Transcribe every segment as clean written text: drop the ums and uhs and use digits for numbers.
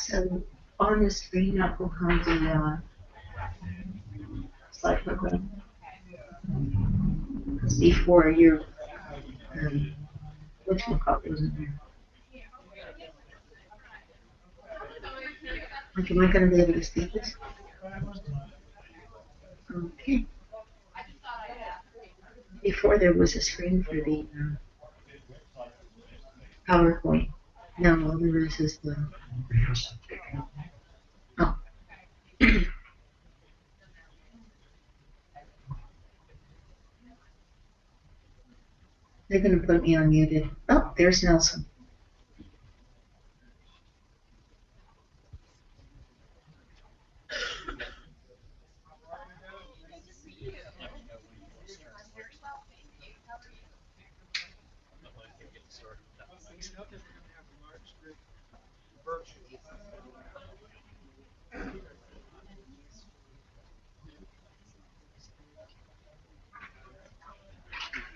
So on the screen up will come the slide program. Because before your whatchamacallit was in there. Like, am I going to be able to see this? Okay. Before there was a screen for the PowerPoint. Now all there is the. Oh. They're going to put me on muted. Oh, there's Nelson.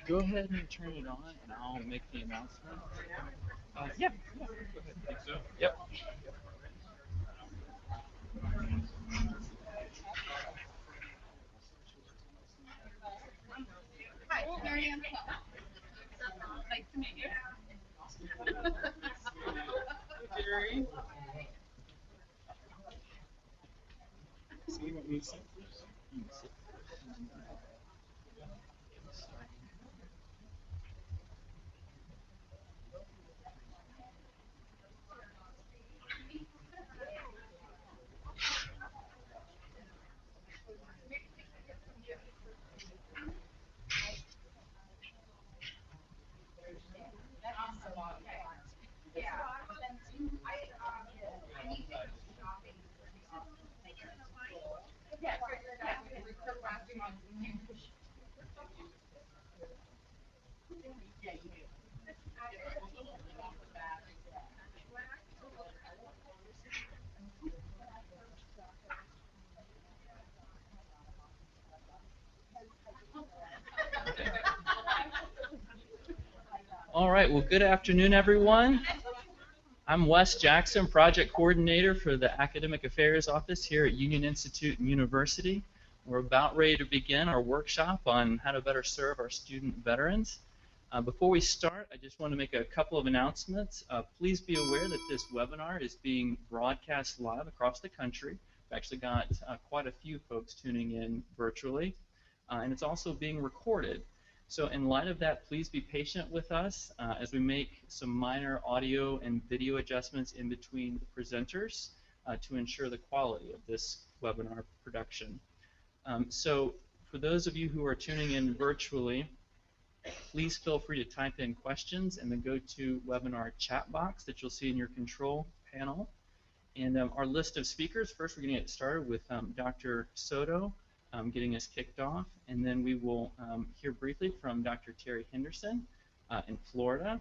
Go ahead and turn it on, and I'll make the announcement. Yeah, go ahead. Think so? Yep. Hi, Marianne. Nice to meet you. Jerry. See what we see. All right, well, good afternoon, everyone. I'm Wes Jackson, Project Coordinator for the Academic Affairs Office here at Union Institute and University. We're about ready to begin our workshop on how to better serve our student veterans. Before we start, I just want to make a couple of announcements. Please be aware that this webinar is being broadcast live across the country. We've actually got quite a few folks tuning in virtually, and it's also being recorded. So in light of that, please be patient with us as we make some minor audio and video adjustments in between the presenters to ensure the quality of this webinar production. So for those of you who are tuning in virtually, please feel free to type in questions in the GoToWebinar chat box that you'll see in your control panel. And our list of speakers, first we're going to get started with Dr. Soto, getting us kicked off, and then we will hear briefly from Dr. Terry Henderson in Florida,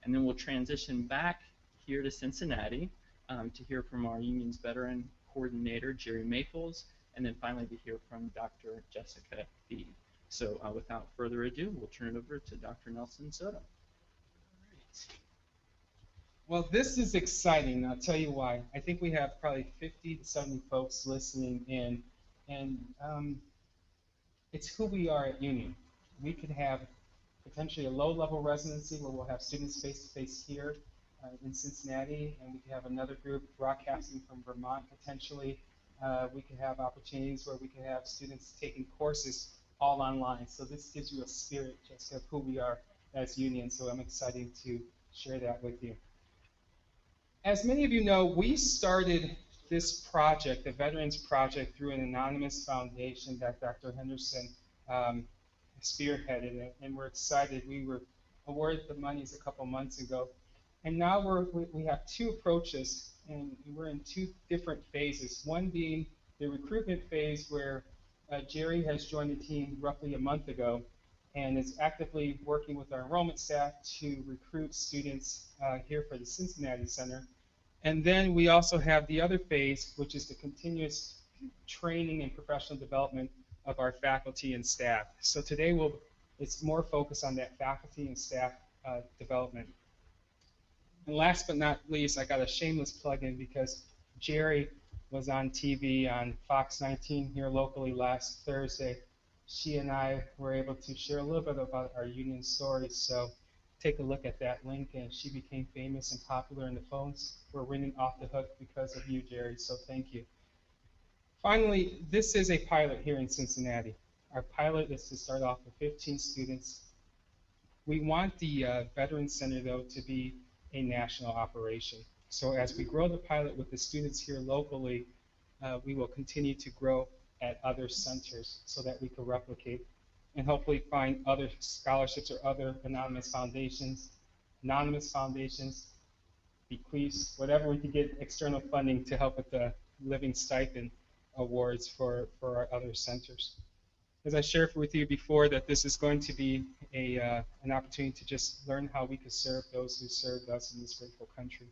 and then we'll transition back here to Cincinnati to hear from our Union's Veteran Coordinator, Jerry Maples, and then finally to hear from Dr. Jessica B. So without further ado, we'll turn it over to Dr. Nelson Soto. Well, this is exciting. I'll tell you why. I think we have probably 50 to 70 folks listening in, and it's who we are at Union. We could have potentially a low-level residency where we'll have students face-to-face here in Cincinnati, and we could have another group broadcasting from Vermont potentially. We could have opportunities where we could have students taking courses all online. So this gives you a spirit just of who we are as Union, so I'm excited to share that with you. As many of you know, we started this project, the Veterans Project, through an anonymous foundation that Dr. Henderson spearheaded, and we're excited. We were awarded the monies a couple months ago, and now we have two approaches, and we're in two different phases. One being the recruitment phase, where Jerry has joined the team roughly a month ago, and is actively working with our enrollment staff to recruit students here for the Cincinnati Center. And then we also have the other phase, which is the continuous training and professional development of our faculty and staff. So today it's more focused on that faculty and staff development. And last but not least, I got a shameless plug-in because Jerry was on TV on Fox 19 here locally last Thursday. She and I were able to share a little bit about our union stories. So take a look at that link, and she became famous and popular, and the phones were ringing off the hook because of you, Jerry. So thank you. Finally, this is a pilot here in Cincinnati. Our pilot is to start off with 15 students. We want the Veterans Center, though, to be a national operation. So as we grow the pilot with the students here locally, we will continue to grow at other centers so that we can replicate and hopefully find other scholarships or other anonymous foundations, bequests, whatever we can get external funding to help with the living stipend awards for our other centers. As I shared with you before, that this is going to be an opportunity to just learn how we could serve those who served us in this grateful country.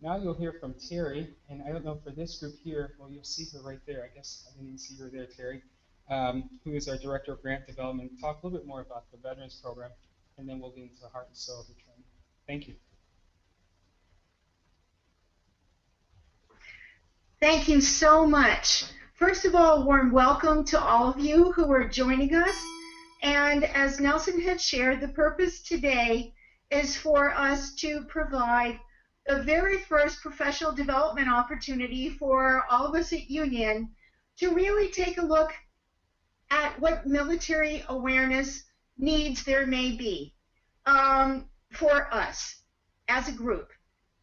Now you'll hear from Terry, and I don't know for this group here, well, you'll see her right there. I guess I didn't even see her there, Terry, who is our Director of Grant Development. Talk a little bit more about the Veterans Program, and then we'll get into the heart and soul of the training. Thank you. Thank you so much. First of all, a warm welcome to all of you who are joining us. And as Nelson had shared, the purpose today is for us to provide the very first professional development opportunity for all of us at Union to really take a look at what military awareness needs there may be for us as a group.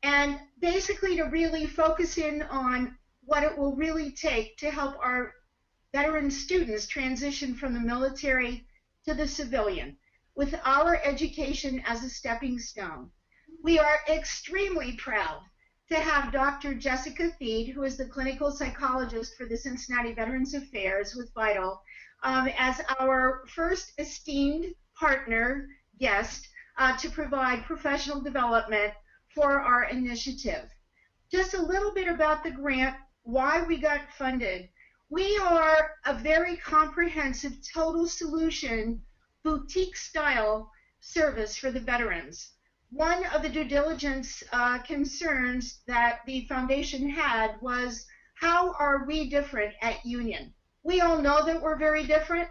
And basically to really focus in on what it will really take to help our veteran students transition from the military to the civilian, with our education as a stepping stone. We are extremely proud to have Dr. Jessica Theed, who is the clinical psychologist for the Cincinnati Veterans Affairs with Vital, as our first esteemed partner guest to provide professional development for our initiative. Just a little bit about the grant, why we got funded. We are a very comprehensive total solution boutique style service for the veterans. One of the due diligence concerns that the foundation had was, how are we different at Union? We all know that we're very different.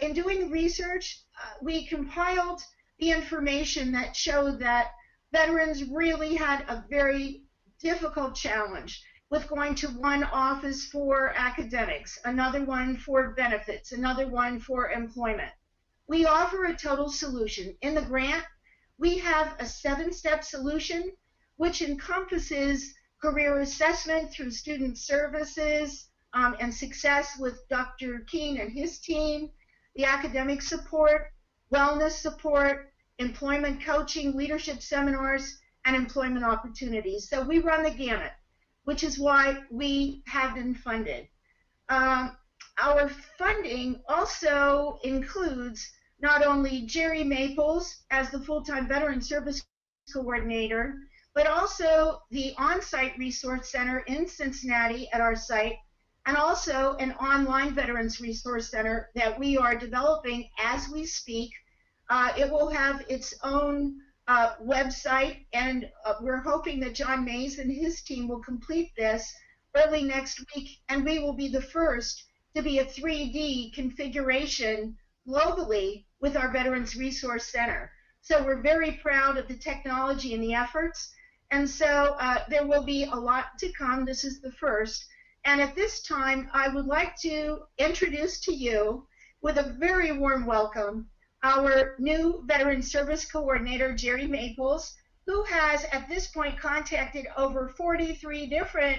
In doing research, we compiled the information that showed that veterans really had a very difficult challenge with going to one office for academics, another one for benefits, another one for employment. We offer a total solution. In the grant, we have a 7-step solution which encompasses career assessment through student services and success with Dr. Keene and his team, the academic support, wellness support, employment coaching, leadership seminars, and employment opportunities. So we run the gamut, which is why we have been funded. Our funding also includes not only Jerry Maples as the full-time Veteran Service Coordinator, but also the on-site resource center in Cincinnati at our site, and also an online Veterans Resource Center that we are developing as we speak. It will have its own website, and we're hoping that John Mays and his team will complete this early next week, and we will be the first to be a 3D configuration globally with our Veterans Resource Center. So we're very proud of the technology and the efforts, and so there will be a lot to come. This is the first. And at this time, I would like to introduce to you, with a very warm welcome, our new Veteran Service Coordinator, Jerry Maples, who has at this point contacted over 43 different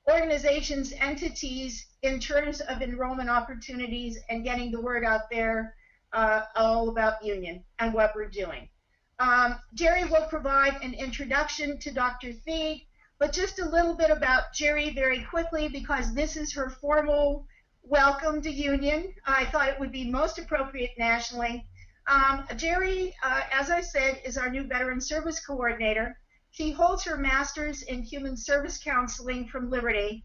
organizations, entities in terms of enrollment opportunities and getting the word out there all about Union and what we're doing. Jerry will provide an introduction to Dr. Theed, but just a little bit about Jerry very quickly, because this is her formal welcome to Union. I thought it would be most appropriate nationally. Jerry, as I said, is our new Veteran Service Coordinator. She holds her Master's in Human Service Counseling from Liberty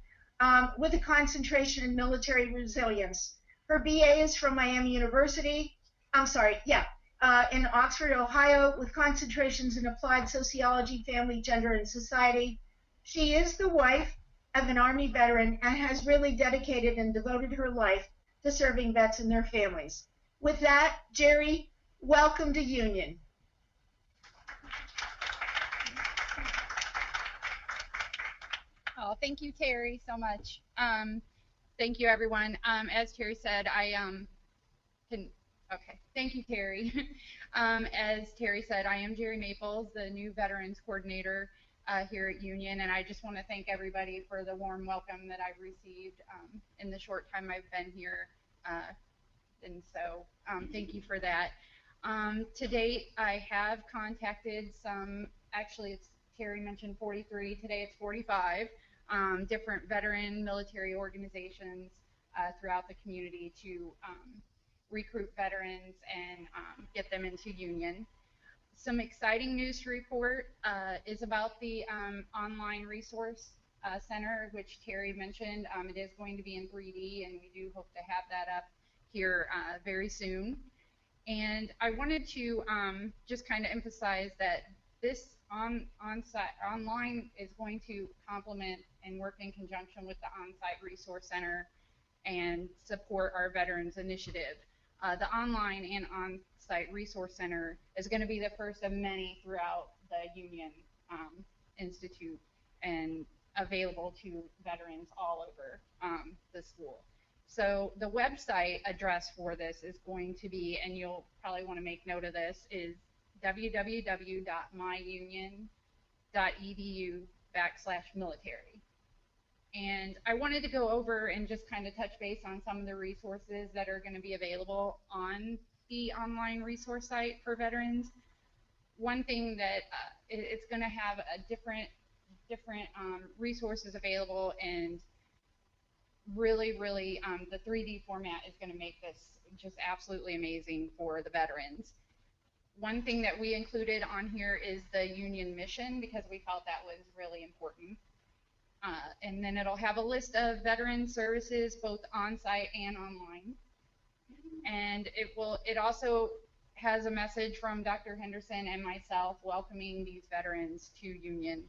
with a concentration in military resilience. Her BA is from Miami University. In Oxford, Ohio, with concentrations in applied sociology, family, gender, and society. She is the wife of an Army veteran and has really dedicated and devoted her life to serving vets and their families. With that, Jerry, welcome to Union. Oh, thank you, Terry, so much. Thank you, everyone. As Terry said, thank you, Terry. As Terry said, I am Jerry Maples, the new Veterans Coordinator here at Union, and I just want to thank everybody for the warm welcome that I've received in the short time I've been here. And so thank you for that. To date, I have contacted actually Terry mentioned 43, today it's 45, different veteran military organizations throughout the community to recruit veterans and get them into Union. Some exciting news to report is about the online resource center, which Terry mentioned. It is going to be in 3D, and we do hope to have that up here very soon. And I wanted to just kind of emphasize that this online is going to complement and work in conjunction with the on-site resource center and support our veterans initiative. The online and on-site resource center is going to be the first of many throughout the Union Institute and available to veterans all over the school. So the website address for this is going to be, and you'll probably want to make note of this, is www.myunion.edu/military. And I wanted to go over and just kind of touch base on some of the resources that are going to be available on the online resource site for veterans. One thing that it's going to have a different resources available, and really the 3D format is going to make this just absolutely amazing for the veterans. One thing that we included on here is the Union mission, because we felt that was really important. And then it'll have a list of veteran services both on-site and online. And it also has a message from Dr. Henderson and myself welcoming these veterans to Union.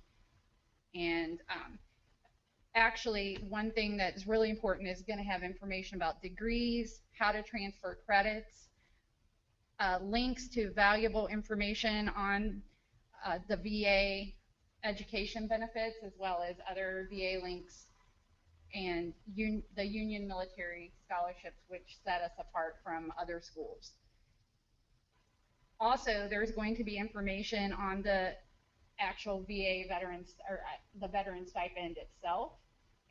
And actually, one thing that's really important is going to have information about degrees, how to transfer credits, links to valuable information on the VA education benefits, as well as other VA links, and the Union military scholarships, which set us apart from other schools. Also, there's going to be information on the actual VA veterans, or the veteran stipend itself,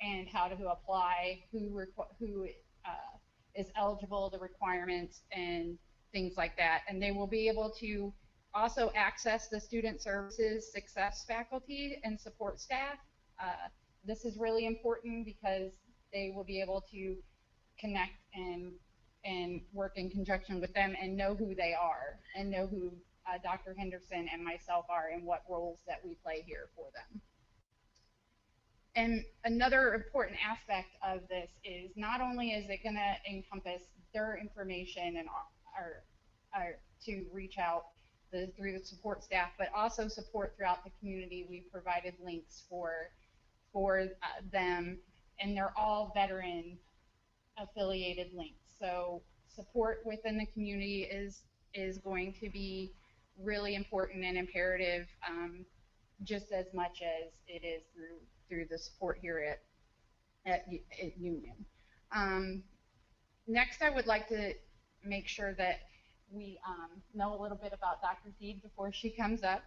and how to apply, who is eligible, the requirements, and things like that. And they will be able to also access the student services success faculty and support staff. This is really important because they will be able to connect and work in conjunction with them and know who they are and know who Dr. Henderson and myself are and what roles that we play here for them. And another important aspect of this is not only is it going to encompass their information and to reach out through the support staff, but also support throughout the community. We've provided links for them, and they're all veteran affiliated links. So support within the community is going to be really important and imperative, just as much as it is through the support here at Union. Next, I would like to make sure that we know a little bit about Dr. Thied before she comes up.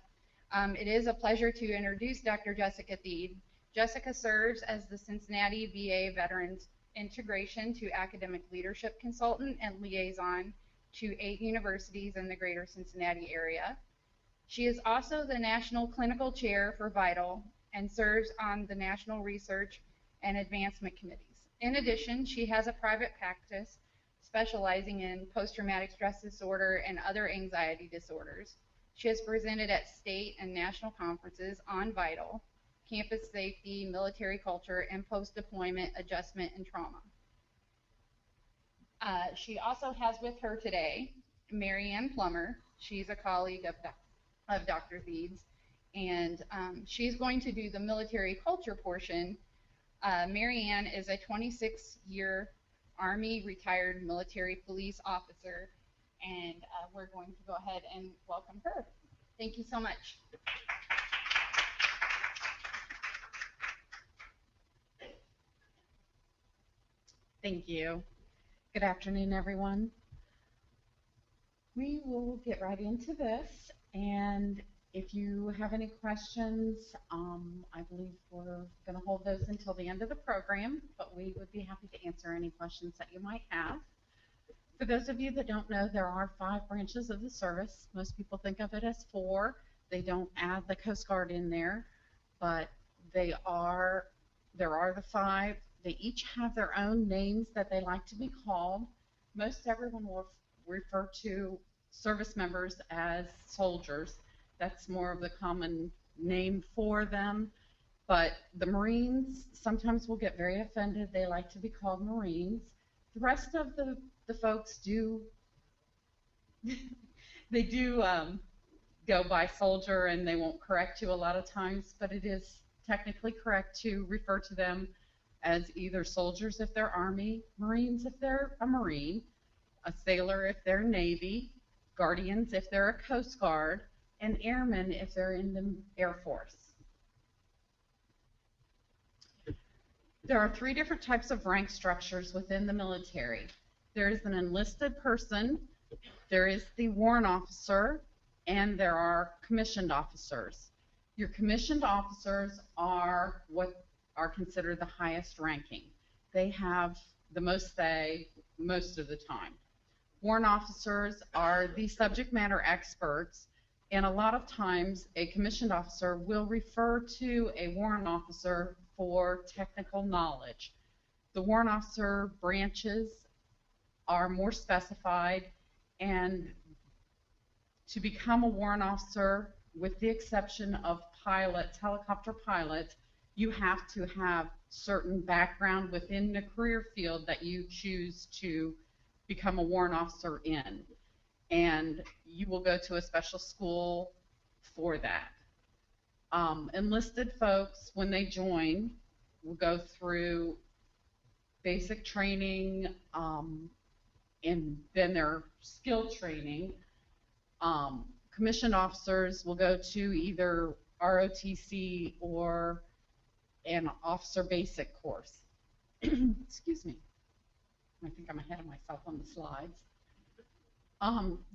It is a pleasure to introduce Dr. Jessica Thied. Jessica serves as the Cincinnati VA Veterans Integration to Academic Leadership Consultant and Liaison to 8 universities in the greater Cincinnati area. She is also the National Clinical Chair for VITAL and serves on the National Research and Advancement Committees. In addition, she has a private practice specializing in post-traumatic stress disorder and other anxiety disorders. She has presented at state and national conferences on VITAL, campus safety, military culture, and post-deployment adjustment and trauma. She also has with her today Mary Ann Plummer. She's a colleague of Dr. Thied's, and she's going to do the military culture portion. Mary Ann is a 26-year Army retired military police officer, and we're going to go ahead and welcome her. Thank you so much. Thank you. Good afternoon, everyone. We will get right into this, and if you have any questions, I believe we're going to hold those until the end of the program, but we would be happy to answer any questions that you might have. For those of you that don't know, there are 5 branches of the service. Most people think of it as 4. They don't add the Coast Guard in there, but there are the 5. They each have their own names that they like to be called. Most everyone will refer to service members as soldiers. That's more of the common name for them. But the Marines sometimes will get very offended. They like to be called Marines. The rest of the folks do, they do go by soldier, and they won't correct you a lot of times, but it is technically correct to refer to them as either soldiers if they're Army, Marines if they're a Marine, a sailor if they're Navy, Guardians if they're a Coast Guard, and airmen if they're in the Air Force. There are 3 different types of rank structures within the military. There is an enlisted person, there is the warrant officer, and there are commissioned officers. Your commissioned officers are what are considered the highest ranking. They have the most say most of the time. Warrant officers are the subject matter experts, and a lot of times a commissioned officer will refer to a warrant officer for technical knowledge. The warrant officer branches are more specified, and to become a warrant officer, with the exception of pilots, helicopter pilots, you have to have certain background within the career field that you choose to become a warrant officer in. And you will go to a special school for that. Enlisted folks, when they join, will go through basic training, and then their skill training. Commissioned officers will go to either ROTC or an officer basic course. Excuse me. I think I'm ahead of myself on the slides.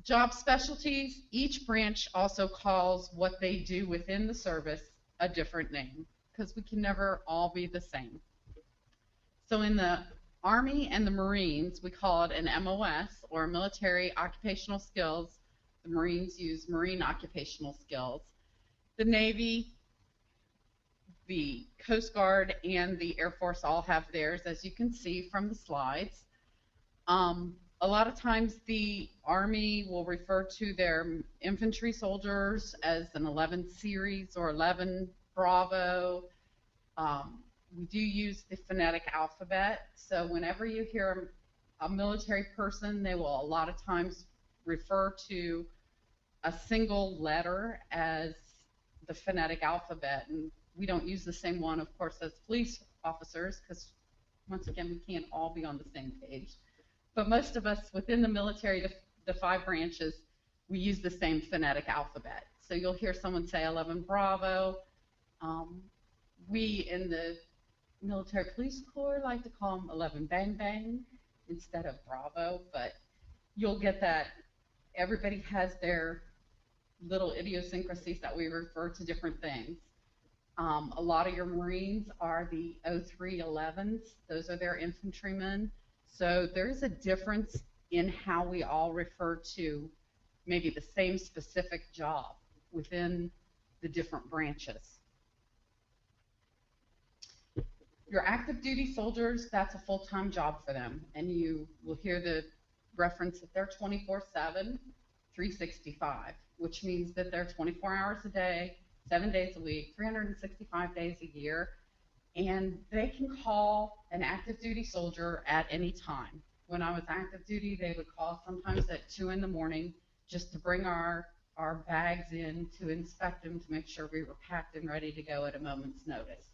Job specialties, each branch also calls what they do within the service a different name, because we can never all be the same. So in the Army and the Marines, we call it an MOS, or Military Occupational Skills. The Marines use Marine Occupational Skills. The Navy, the Coast Guard, and the Air Force all have theirs, as you can see from the slides. A lot of times the Army will refer to their infantry soldiers as an 11 series or 11 Bravo. We do use the phonetic alphabet, so whenever you hear a military person, they will a lot of times refer to a single letter as the phonetic alphabet, and we don't use the same one, of course, as police officers, because once again, we can't all be on the same page. But most of us within the military, the 5 branches, we use the same phonetic alphabet. So you'll hear someone say 11 Bravo. We in the military police corps like to call them 11 Bang Bang instead of Bravo, but you'll get that everybody has their little idiosyncrasies that we refer to different things. A lot of your Marines are the 0311s. Those are their infantrymen. So there's a difference in how we all refer to maybe the same specific job within the different branches. Your active duty soldiers, that's a full-time job for them. And you will hear the reference that they're 24/7, 365, which means that they're 24 hours a day, 7 days a week, 365 days a year. And they can call an active duty soldier at any time. When I was active duty, they would call sometimes at 2 in the morning just to bring our our bags in to inspect them to make sure we were packed and ready to go at a moment's notice.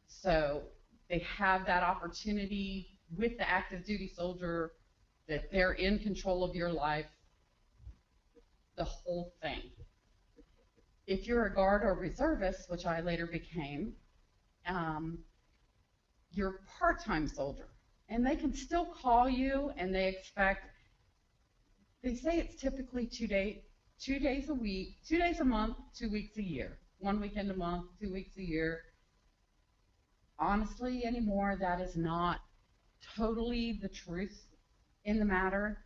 So they have that opportunity with the active duty soldier that they're in control of your life, the whole thing. If you're a guard or reservist, which I later became, you're a part-time soldier. And they can still call you and they say it's typically 2 days a week, 2 days a month, 2 weeks a year, 1 weekend a month, 2 weeks a year. Honestly, anymore, that is not totally the truth in the matter.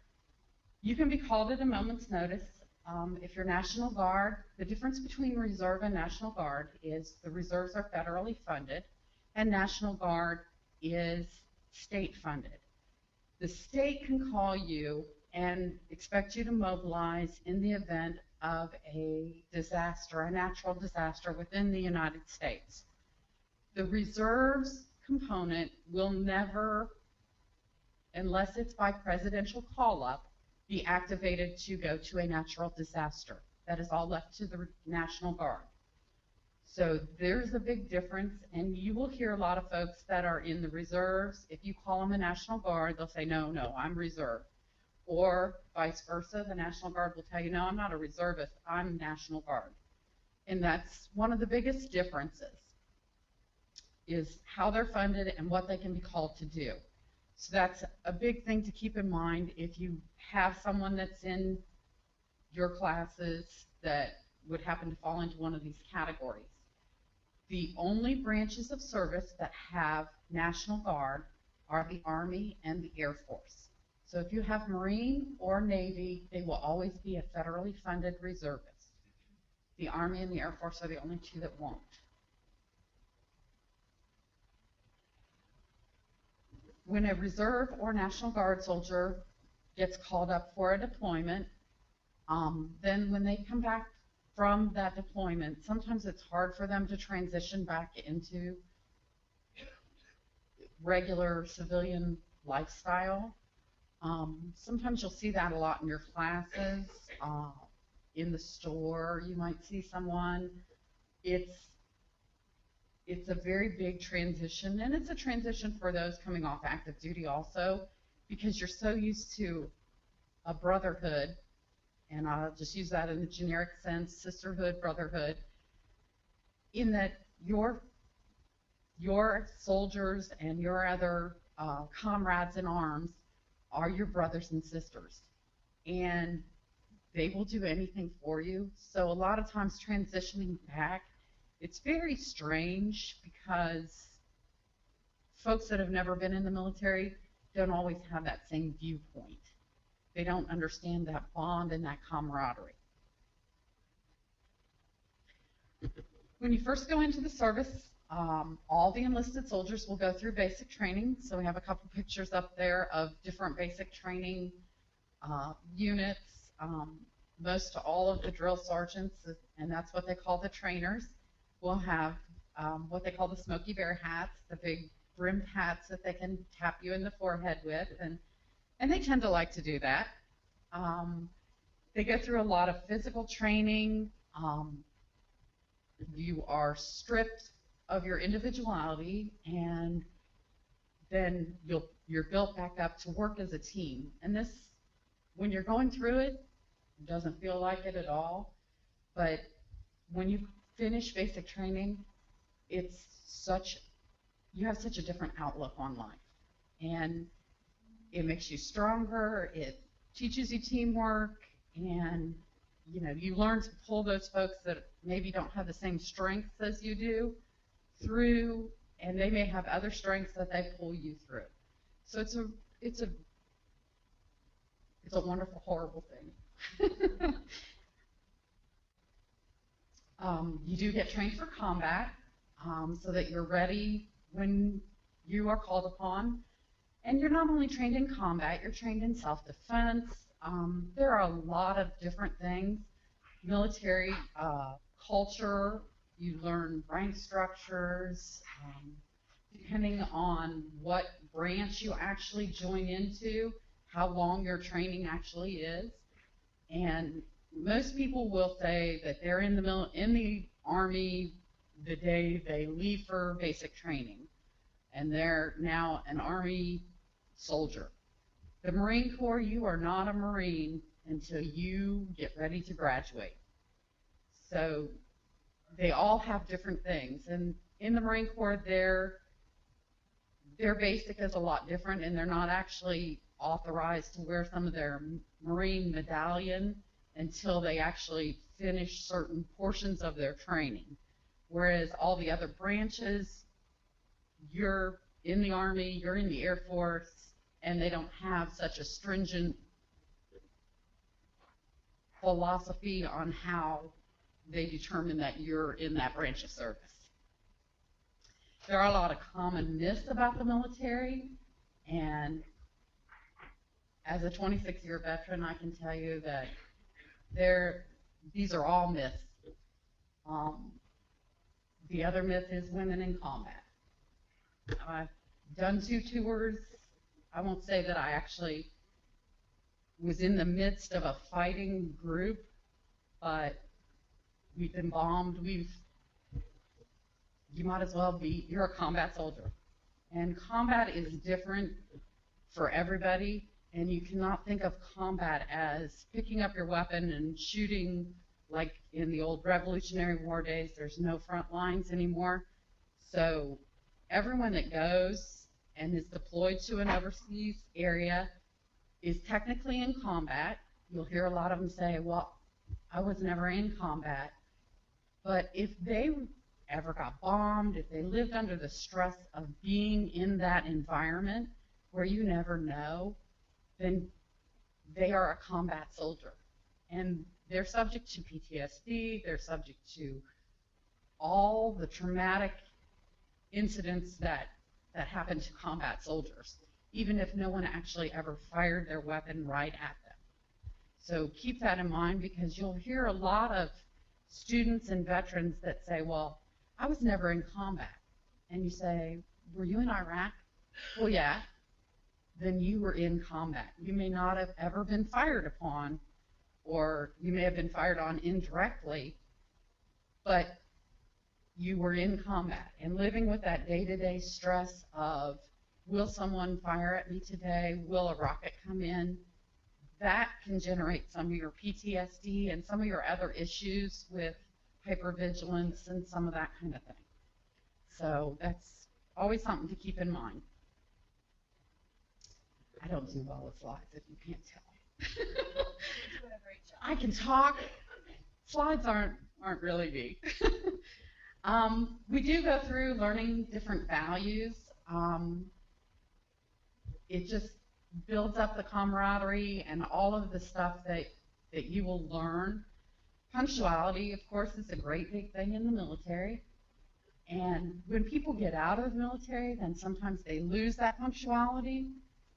You can be called at a moment's notice. If you're National Guard, the difference between Reserve and National Guard is the Reserves are federally funded and National Guard is state funded. The state can call you and expect you to mobilize in the event of a disaster, a natural disaster within the United States. The Reserves component will never, unless it's by presidential call-up, be activated to go to a natural disaster. That is all left to the National Guard. So there's a big difference, and you will hear a lot of folks that are in the reserves. If you call them a National Guard, they'll say, no, I'm reserve. Or vice versa, the National Guard will tell you, no, I'm not a reservist, I'm National Guard. And that's one of the biggest differences, is how they're funded and what they can be called to do. So that's a big thing to keep in mind if you have someone that's in your classes that would happen to fall into one of these categories. The only branches of service that have National Guard are the Army and the Air Force. So if you have Marine or Navy, they will always be a federally funded reservist. The Army and the Air Force are the only two that won't. When a Reserve or National Guard soldier gets called up for a deployment, then when they come back from that deployment, sometimes it's hard for them to transition back into regular civilian lifestyle. Sometimes you'll see that a lot in your classes, in the store. You might see someone. It's a very big transition, and it's a transition for those coming off active duty also, because you're so used to a brotherhood, and I'll just use that in the generic sense, sisterhood, brotherhood, in that your soldiers and your other comrades in arms are your brothers and sisters, and they will do anything for you. So a lot of times transitioning back, it's very strange because folks that have never been in the military don't always have that same viewpoint. They don't understand that bond and that camaraderie. When you first go into the service, all the enlisted soldiers will go through basic training. So we have a couple pictures up there of different basic training units. Most all of the drill sergeants, and that's what they call the trainers, will have what they call the Smokey Bear hats, the big brimmed hats that they can tap you in the forehead with, and they tend to like to do that. They go through a lot of physical training. You are stripped of your individuality, and then you're built back up to work as a team. And this, when you're going through it, doesn't feel like it at all. But when you finish basic training, you have such a different outlook on life, and it makes you stronger. It teaches you teamwork, and you learn to pull those folks that maybe don't have the same strengths as you do through, and they may have other strengths that they pull you through. So it's a wonderful, horrible thing. You do get trained for combat, so that you're ready when you are called upon. And you're not only trained in combat, you're trained in self-defense. There are a lot of different things. Military culture, you learn rank structures, depending on what branch you actually join into, how long your training actually is. And most people will say that they're in the Army the day they leave for basic training, and they're now an Army soldier. The Marine Corps, you are not a Marine until you get ready to graduate. So they all have different things, and in the Marine Corps, their basic is a lot different, and they're not actually authorized to wear some of their Marine medallion until they actually finish certain portions of their training. Whereas all the other branches, you're in the Army, you're in the Air Force, and they don't have such a stringent philosophy on how they determine that you're in that branch of service. There are a lot of common myths about the military, and as a 26-year veteran, I can tell you that these are all myths. The other myth is women in combat. I've done 2 tours. I won't say that I actually was in the midst of a fighting group, but we've been bombed. You might as well be, you're a combat soldier. And combat is different for everybody, and you cannot think of combat as picking up your weapon and shooting like in the old Revolutionary War days. There's no front lines anymore. So everyone that goes and is deployed to an overseas area is technically in combat. You'll hear a lot of them say, well, I was never in combat. But if they ever got bombed, if they lived under the stress of being in that environment where you never know, then they are a combat soldier. And they're subject to PTSD, they're subject to all the traumatic incidents that happen to combat soldiers, even if no one actually ever fired their weapon right at them. So keep that in mind, because you'll hear a lot of students and veterans that say, well, I was never in combat. And you say, were you in Iraq? Well, yeah. Then you were in combat. You may not have ever been fired upon, or you may have been fired on indirectly, but you were in combat. And living with that day-to-day stress of, will someone fire at me today? Will a rocket come in? That can generate some of your PTSD and some of your other issues with hypervigilance and some of that kind of thing. So that's always something to keep in mind. I don't do well with slides, if you can't tell. I can talk. Slides aren't really me. We do go through learning different values. It just builds up the camaraderie and all of the stuff that you will learn. Punctuality, of course, is a great big thing in the military. And when people get out of the military, then sometimes they lose that punctuality.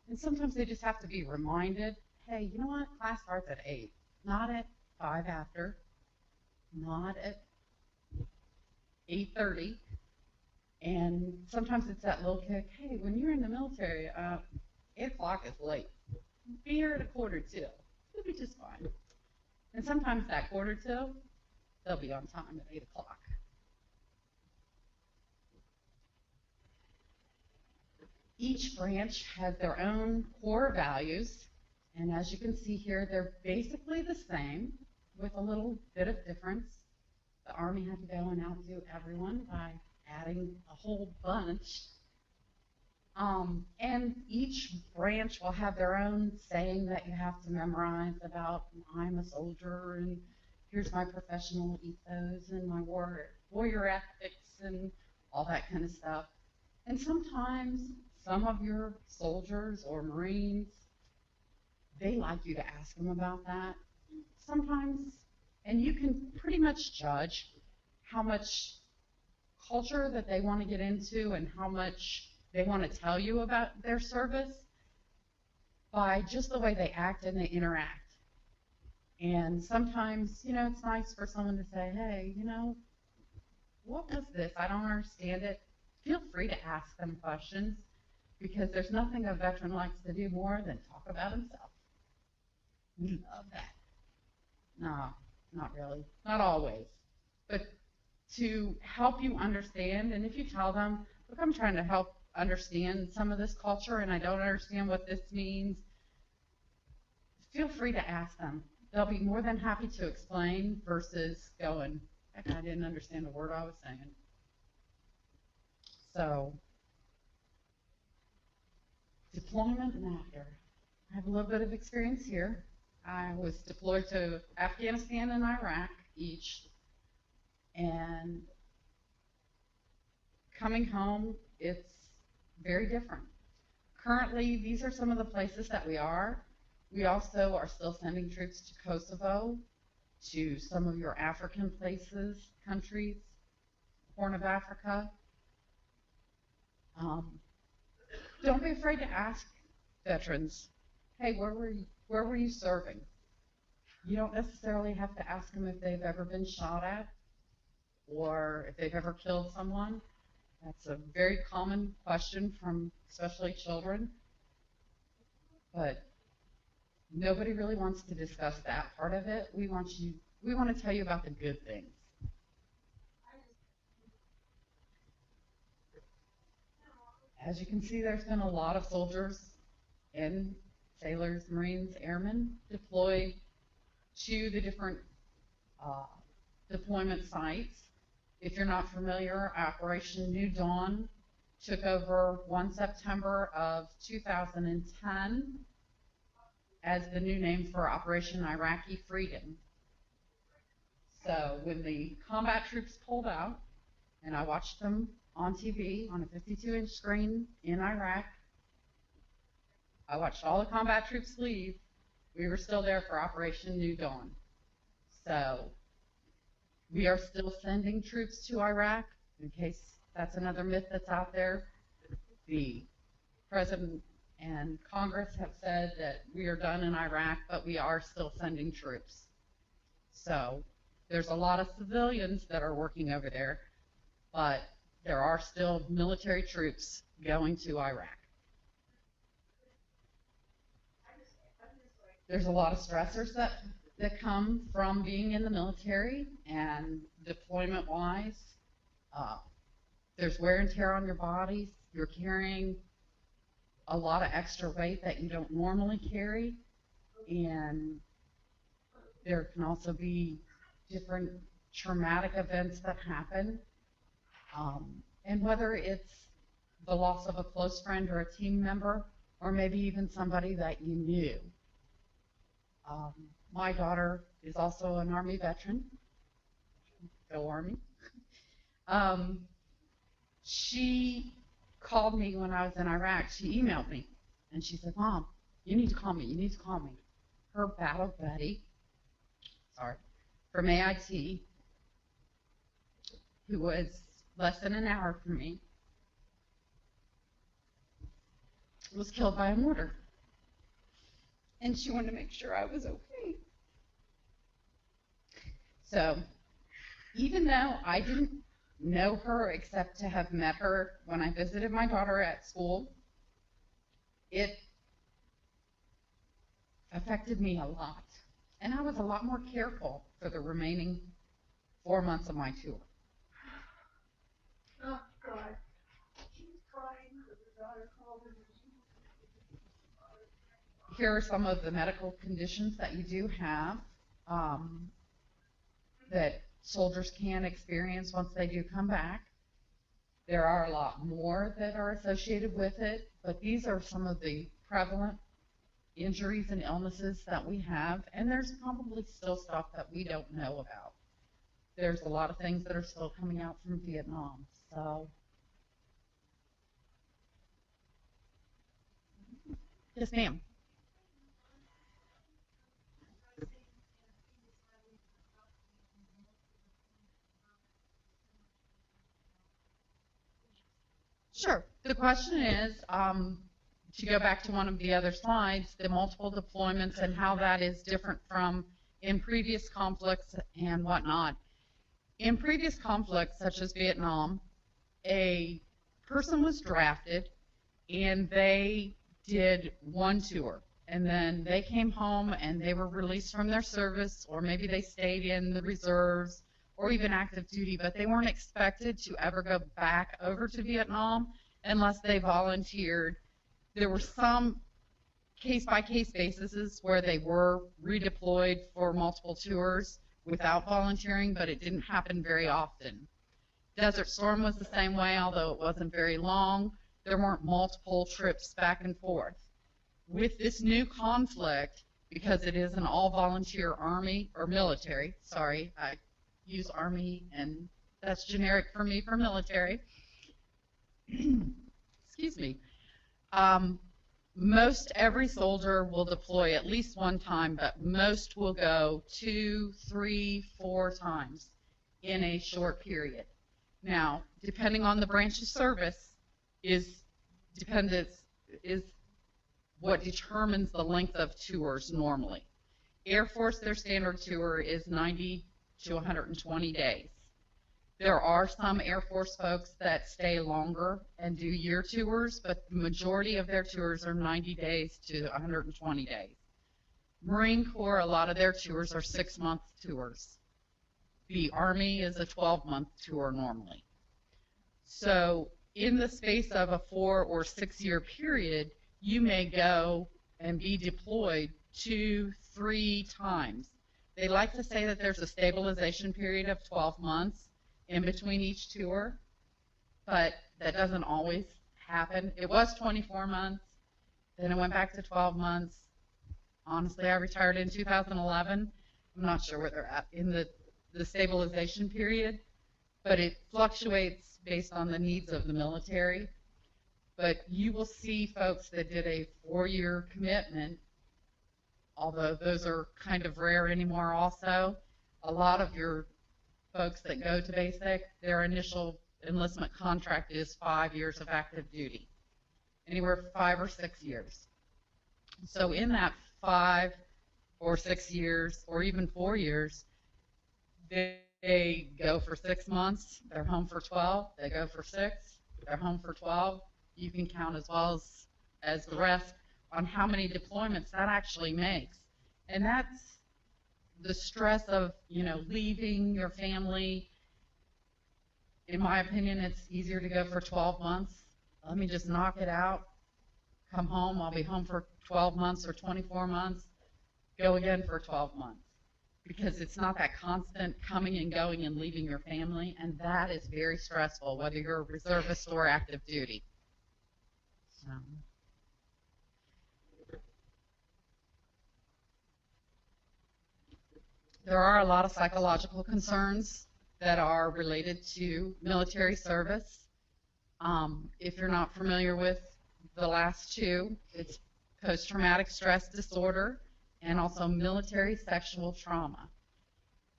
And sometimes they just have to be reminded, hey, you know what? Class starts at 8, not at 5 after, not at 8:30. And sometimes it's that little kick, hey, when you're in the military, 8 o'clock is late. Be here at 1:45. You'll be just fine. And sometimes that 1:45, they'll be on time at 8 o'clock. Each branch has their own core values, and as you can see here, they're basically the same with a little bit of difference. The Army had to go and outdo everyone by adding a whole bunch. And each branch will have their own saying that you have to memorize about, I'm a soldier, and here's my professional ethos and my warrior ethics and all that kind of stuff. And sometimes some of your soldiers or Marines, they like you to ask them about that. Sometimes, and you can pretty much judge how much culture that they want to get into and how much they want to tell you about their service by just the way they act and they interact. And sometimes, you know, it's nice for someone to say, hey, you know, what was this? I don't understand it. Feel free to ask them questions, because there's nothing a veteran likes to do more than talk about himself. We love that. No, not really. Not always. But to help you understand, and if you tell them, look, I'm trying to help understand some of this culture and I don't understand what this means, feel free to ask them. They'll be more than happy to explain versus going, heck, I didn't understand a word I was saying. So, deployment and after. I have a little bit of experience here. I was deployed to Afghanistan and Iraq each, and coming home, it's very different. Currently, these are some of the places that we are. We also are still sending troops to Kosovo, to some of your African places, countries, Horn of Africa. Don't be afraid to ask veterans, hey, where were you serving? You don't necessarily have to ask them if they've ever been shot at or if they've ever killed someone. That's a very common question from especially children. But nobody really wants to discuss that part of it. We want to tell you about the good things. As you can see, there's been a lot of soldiers and sailors, Marines, airmen deployed to the different deployment sites. If you're not familiar, Operation New Dawn took over 1 September of 2010 as the new name for Operation Iraqi Freedom. So when the combat troops pulled out, and I watched them on TV on a 52-inch screen in Iraq, I watched all the combat troops leave. We were still there for Operation New Dawn. So we are still sending troops to Iraq, in case that's another myth that's out there. The President and Congress have said that we are done in Iraq, but we are still sending troops. So there's a lot of civilians that are working over there, but there are still military troops going to Iraq. There's a lot of stressors that come from being in the military, and deployment-wise, there's wear and tear on your bodies. You're carrying a lot of extra weight that you don't normally carry, and there can also be different traumatic events that happen. And whether it's the loss of a close friend or a team member, or maybe even somebody that you knew. My daughter is also an Army veteran. Go Army. She called me when I was in Iraq. She emailed me, and she said, Mom, you need to call me. You need to call me. Her battle buddy, from AIT, who was less than an hour from me, was killed by a mortar. And she wanted to make sure I was okay. So, even though I didn't know her except to have met her when I visited my daughter at school, it affected me a lot. And I was a lot more careful for the remaining 4 months of my tour. Oh, God. She's crying because her daughter called her. Here are some of the medical conditions that you do have that soldiers can experience once they do come back. There are a lot more that are associated with it, but these are some of the prevalent injuries and illnesses that we have, and there's probably still stuff that we don't know about. There's a lot of things that are still coming out from Vietnam. So, yes, ma'am. Sure. The question is, to go back to one of the other slides, the multiple deployments and how that is different from in previous conflicts and whatnot. In previous conflicts, such as Vietnam, a person was drafted and they did one tour. and then they came home and they were released from their service, or maybe they stayed in the reserves or even active duty, but they weren't expected to ever go back over to Vietnam unless they volunteered. There were some case-by-case basis where they were redeployed for multiple tours without volunteering, but it didn't happen very often. Desert Storm was the same way, although it wasn't very long. There weren't multiple trips back and forth. With this new conflict, because it is an all-volunteer army, or military, sorry, I use army, and that's generic for me for military. Excuse me. Most every soldier will deploy at least one time, but most will go 2, 3, 4 times in a short period. Now, depending on the branch of service is what determines the length of tours normally. Air Force, their standard tour is 90 to 120 days. There are some Air Force folks that stay longer and do year tours, but the majority of their tours are 90 days to 120 days. Marine Corps, a lot of their tours are 6-month tours. The Army is a 12-month tour normally. So in the space of a 4 or 6 year period, you may go and be deployed 2, 3 times. They like to say that there's a stabilization period of 12 months in between each tour, but that doesn't always happen. It was 24 months, then it went back to 12 months. Honestly, I retired in 2011. I'm not sure where they're at in the stabilization period, but it fluctuates based on the needs of the military. But you will see folks that did a 4-year commitment, although those are kind of rare anymore also. A lot of your folks that go to basic, their initial enlistment contract is 5 years of active duty, anywhere 5 or 6 years. So in that 5 or 6 years, or even 4 years, they go for 6 months, they're home for 12, they go for 6, they're home for 12. You can count as well as the rest on how many deployments that actually makes. And that's the stress of, leaving your family. In my opinion, it's easier to go for 12 months. Let me just knock it out, come home, I'll be home for 12 months or 24 months, go again for 12 months. Because it's not that constant coming and going and leaving your family, and that is very stressful, whether you're a reservist or active duty. So. There are a lot of psychological concerns that are related to military service. If you're not familiar with the last two, it's post-traumatic stress disorder and also military sexual trauma.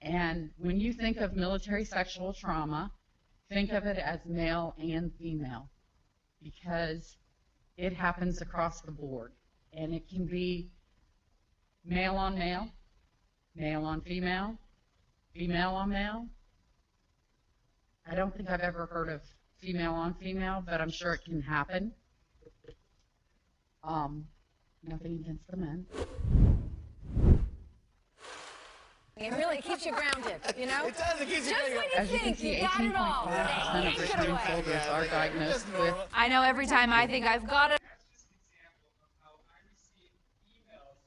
And when you think of military sexual trauma, think of it as male and female, because it happens across the board. And it can be male on male, male on female, female on male. I don't think I've ever heard of female on female, but I'm sure it can happen. Nothing against the men. It really keeps you grounded, It does. It keeps you Just grounded. when you As you can think see, you got it all, 18.5% of returning soldiers are diagnosed with. I know every time I think I've got it. That's just an example of how I received emails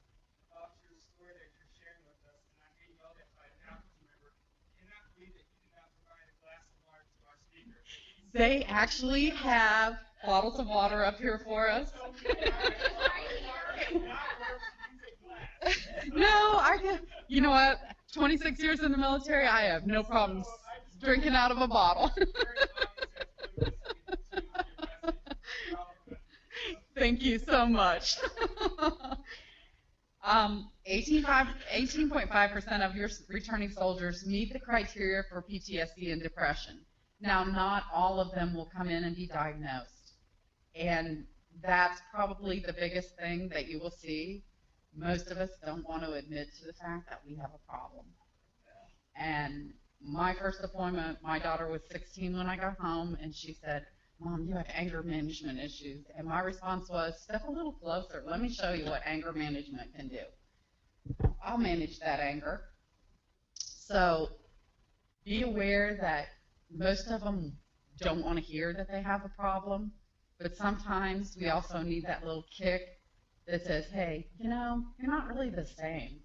about your story that you're sharing with us, and I'm being yelled at by a faculty member. Cannot believe that you did not provide a glass of water to our speaker. They actually have bottles of water up here for us. No, you know what? 26 years in the military, I have no problems drinking out of a bottle. Thank you so much. 18.5% of your returning soldiers meet the criteria for PTSD and depression. Now, not all of them will come in and be diagnosed. And that's probably the biggest thing that you will see. Most of us don't want to admit to the fact that we have a problem. And my first deployment, my daughter was 16 when I got home, and she said, Mom, you have anger management issues. And my response was, step a little closer. Let me show you what anger management can do. I'll manage that anger. So be aware that most of them don't want to hear that they have a problem, but sometimes we also need that little kick that says, hey, you know, you're not really the same.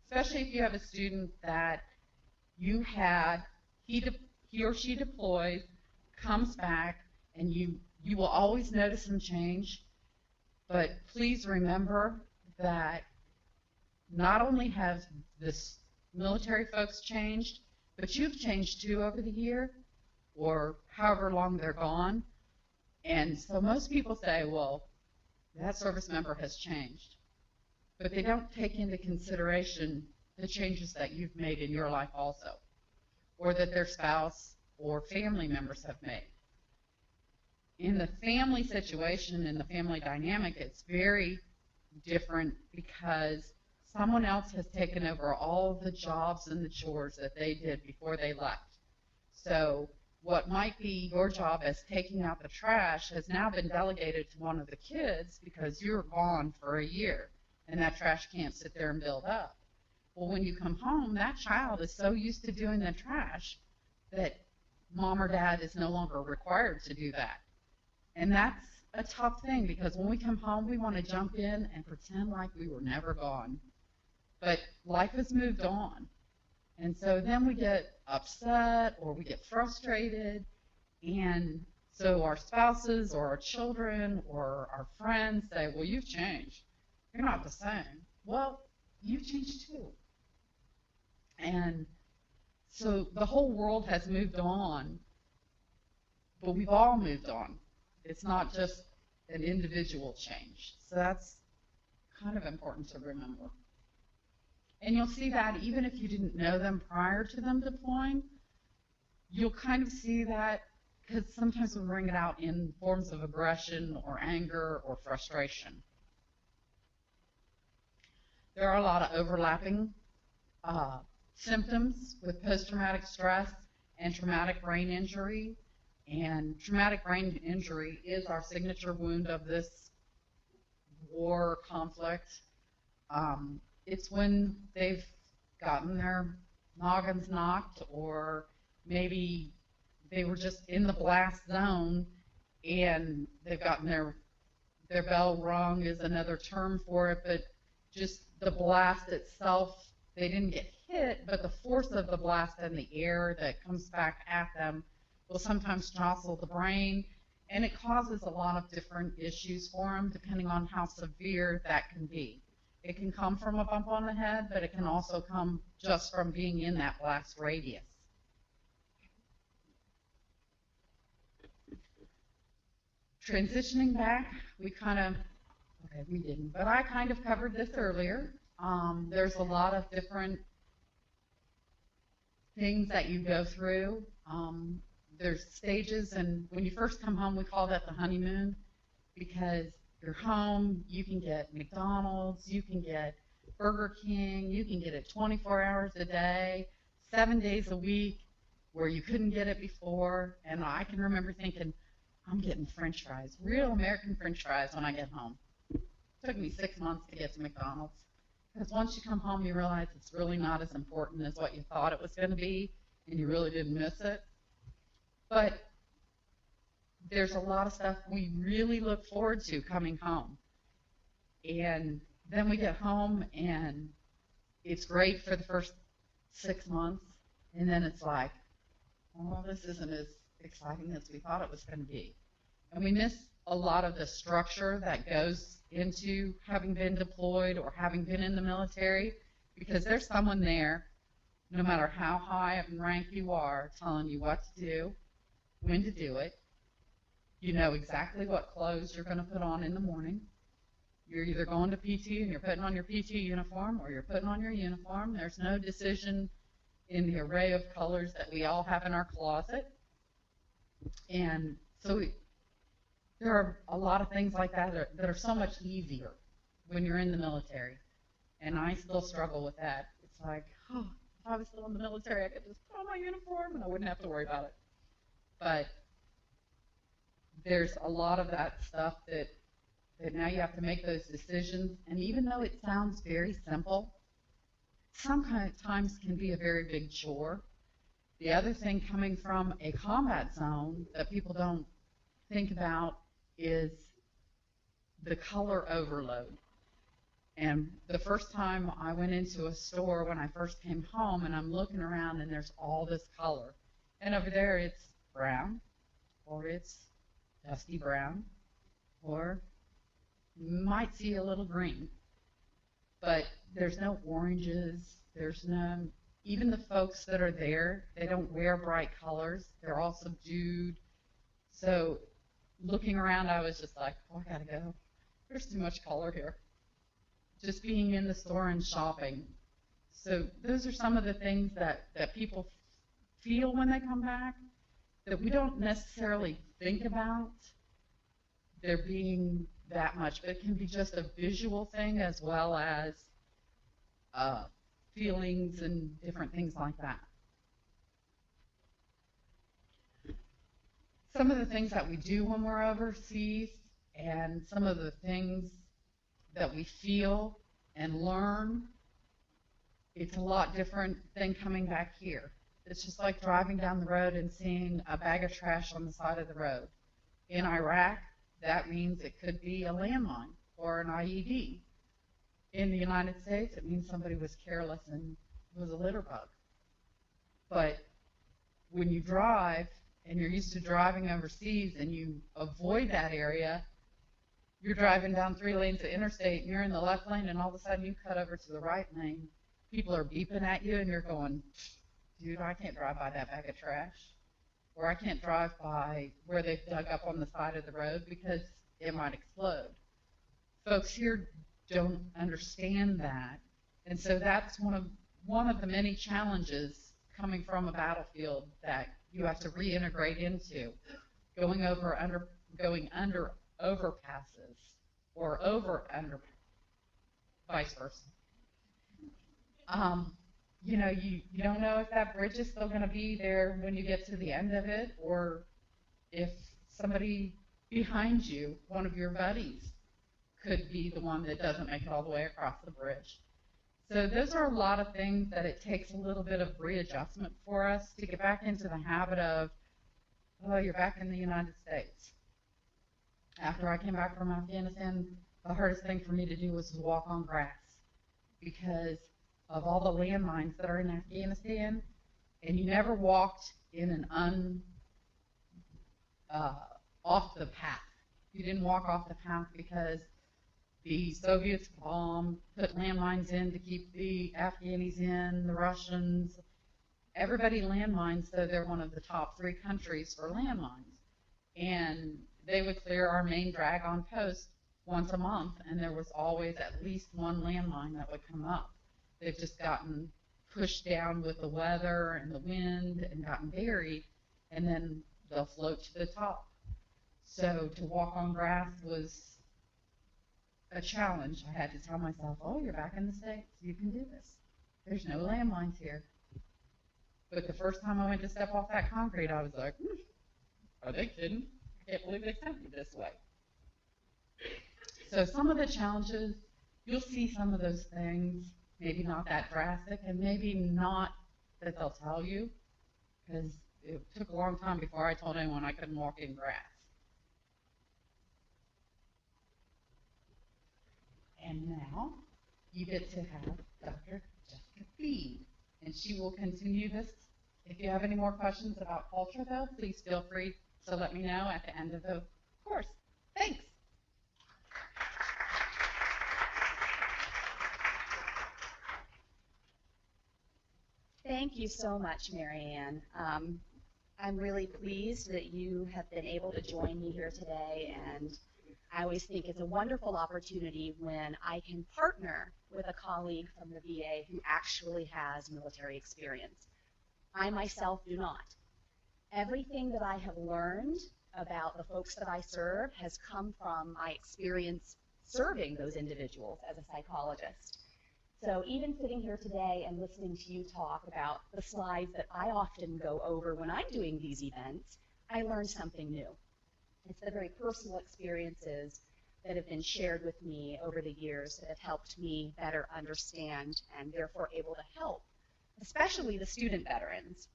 Especially if you have a student that you had, he or she deploys, comes back, and you will always notice some change. But please remember that not only have this military folks changed, but you've changed too over the year, or however long they're gone. And so most people say, well, that service member has changed. But they don't take into consideration the changes that you've made in your life also, or that their spouse or family members have made. In the family situation, in the family dynamic, it's very different because someone else has taken over all the jobs and the chores that they did before they left. So what might be your job as taking out the trash has now been delegated to one of the kids because you're gone for a year and that trash can't sit there and build up. Well, when you come home, that child is so used to doing the trash that mom or dad is no longer required to do that. And that's a tough thing because when we come home, we want to jump in and pretend like we were never gone. But life has moved on. And so then we get upset or we get frustrated. And so our spouses or our children or our friends say, well, you've changed. You're not the same. Well, you've changed too. And so the whole world has moved on, but we've all moved on. It's not just an individual change. So that's kind of important to remember. And you'll see that even if you didn't know them prior to them deploying, you'll kind of see that because sometimes we bring it out in forms of aggression or anger or frustration. There are a lot of overlapping symptoms with post-traumatic stress and traumatic brain injury. And traumatic brain injury is our signature wound of this war conflict. It's when they've gotten their noggins knocked, or maybe they were just in the blast zone and they've gotten their bell rung is another term for it, but just the blast itself, they didn't get hit, but the force of the blast and the air that comes back at them will sometimes jostle the brain, and it causes a lot of different issues for them depending on how severe that can be. It can come from a bump on the head, but it can also come just from being in that blast radius. Transitioning back, we didn't, but I kind of covered this earlier. There's a lot of different things that you go through. There's stages, and when you first come home, we call that the honeymoon, because you're home, you can get McDonald's, you can get Burger King, you can get it 24 hours a day, 7 days a week, where you couldn't get it before. And I can remember thinking, I'm getting French fries, real American French fries when I get home. It took me 6 months to get to McDonald's, because once you come home, you realize it's really not as important as what you thought it was going to be, and you really didn't miss it. But there's a lot of stuff we really look forward to coming home. And then we get home, and it's great for the first 6 months, and then it's like, oh, this isn't as exciting as we thought it was going to be. And we miss a lot of the structure that goes into having been deployed or having been in the military, because there's someone there, no matter how high in rank you are, telling you what to do, when to do it. You know exactly what clothes you're going to put on in the morning. You're either going to PT and you're putting on your PT uniform, or you're putting on your uniform. There's no decision in the array of colors that we all have in our closet. And so there are a lot of things like that that are so much easier when you're in the military. And I still struggle with that. It's like, oh, if I was still in the military, I could just put on my uniform and I wouldn't have to worry about it. But there's a lot of that stuff that now you have to make those decisions. And even though it sounds very simple, sometimes can be a very big chore. The other thing coming from a combat zone that people don't think about is the color overload. And the first time I went into a store when I first came home, and I'm looking around and there's all this color. And over there it's brown, or it's dusty brown, or you might see a little green. But there's no oranges, there's no, even the folks that are there, they don't wear bright colors. They're all subdued. So looking around, I was just like, oh, I gotta go. There's too much color here. Just being in the store and shopping. So those are some of the things that people feel when they come back that we don't necessarily think about there being that much, but it can be just a visual thing as well as feelings and different things like that. Some of the things that we do when we're overseas and some of the things that we feel and learn, it's a lot different than coming back here. It's just like driving down the road and seeing a bag of trash on the side of the road. In Iraq, that means it could be a landmine or an IED. In the United States, it means somebody was careless and was a litter bug. But when you drive and you're used to driving overseas and you avoid that area, you're driving down 3 lanes of interstate and you're in the left lane and all of a sudden you cut over to the right lane. People are beeping at you and you're going, dude, I can't drive by that bag of trash. Or I can't drive by where they've dug up on the side of the road because it might explode. Folks here don't understand that. And so that's one of the many challenges coming from a battlefield that you have to reintegrate into, going under overpasses or under vice versa. You know, you don't know if that bridge is still going to be there when you get to the end of it, or if somebody behind you, one of your buddies, could be the one that doesn't make it all the way across the bridge. So those are a lot of things that it takes a little bit of readjustment for us to get back into the habit of, oh, you're back in the United States. After I came back from Afghanistan, the hardest thing for me to do was to walk on grass because of all the landmines that are in Afghanistan, and you never walked in an off the path. You didn't walk off the path because the Soviets bombed, put landmines in to keep the Afghanis in, the Russians. Everybody landmines, so they're one of the top 3 countries for landmines. And they would clear our main drag-on post once a month, and there was always at least one landmine that would come up. They've just gotten pushed down with the weather and the wind and gotten buried, and then they'll float to the top. So to walk on grass was a challenge. I had to tell myself, oh, you're back in the States. You can do this. There's no landmines here. But the first time I went to step off that concrete, I was like, are they kidding? I can't believe they sent me this way. So some of the challenges, you'll see some of those things, maybe not that drastic, and maybe not that they'll tell you, because it took a long time before I told anyone I couldn't walk in grass. And now you get to have Dr. Jessica Feed, and she will continue this. If you have any more questions about culture, though, please feel free to let me know at the end of the course. Thanks. Thank you so much, Mary Ann. I'm really pleased that you have been able to join me here today, and I always think it's a wonderful opportunity when I can partner with a colleague from the VA who actually has military experience. I myself do not. Everything that I have learned about the folks that I serve has come from my experience serving those individuals as a psychologist. So even sitting here today and listening to you talk about the slides that I often go over when I'm doing these events, I learned something new. It's the very personal experiences that have been shared with me over the years that have helped me better understand and therefore able to help, especially the student veterans.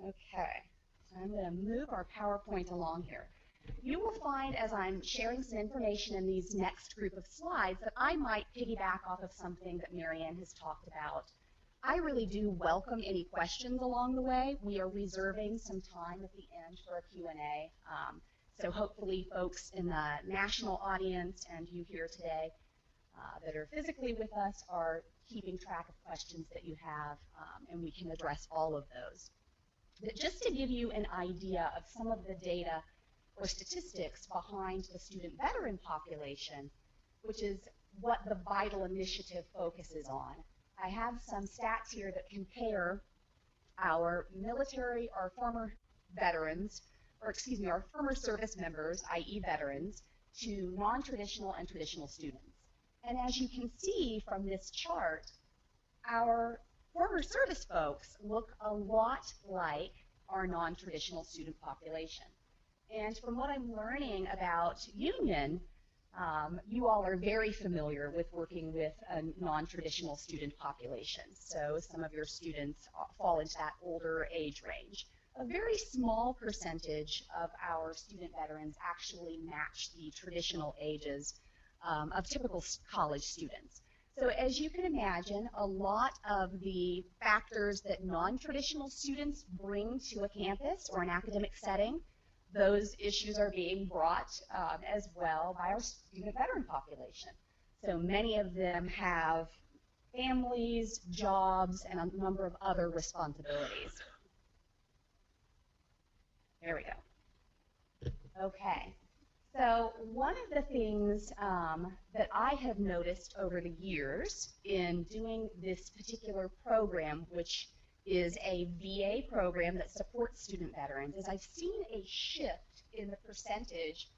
Okay, so I'm going to move our PowerPoint along here. You will find as I'm sharing some information in these next group of slides that I might piggyback off of something that Marianne has talked about. I really do welcome any questions along the way. We are reserving some time at the end for a Q&A. So hopefully folks in the national audience and you here today that are physically with us are keeping track of questions that you have, and we can address all of those. But just to give you an idea of some of the data or statistics behind the student veteran population, which is what the Vital Initiative focuses on, I have some stats here that compare our military, our former veterans, or excuse me, our former service members, i.e. veterans, to non-traditional and traditional students. And as you can see from this chart, our former service folks look a lot like our non-traditional student population. And from what I'm learning about Union, you all are very familiar with working with a non-traditional student population. So some of your students fall into that older age range. A very small percentage of our student veterans actually match the traditional ages of typical college students. So as you can imagine, a lot of the factors that non-traditional students bring to a campus or an academic setting, those issues are being brought as well by our student veteran population. So many of them have families, jobs, and a number of other responsibilities. There we go. Okay. So one of the things that I have noticed over the years in doing this particular program, which is a VA program that supports student veterans, is I've seen a shift in the percentage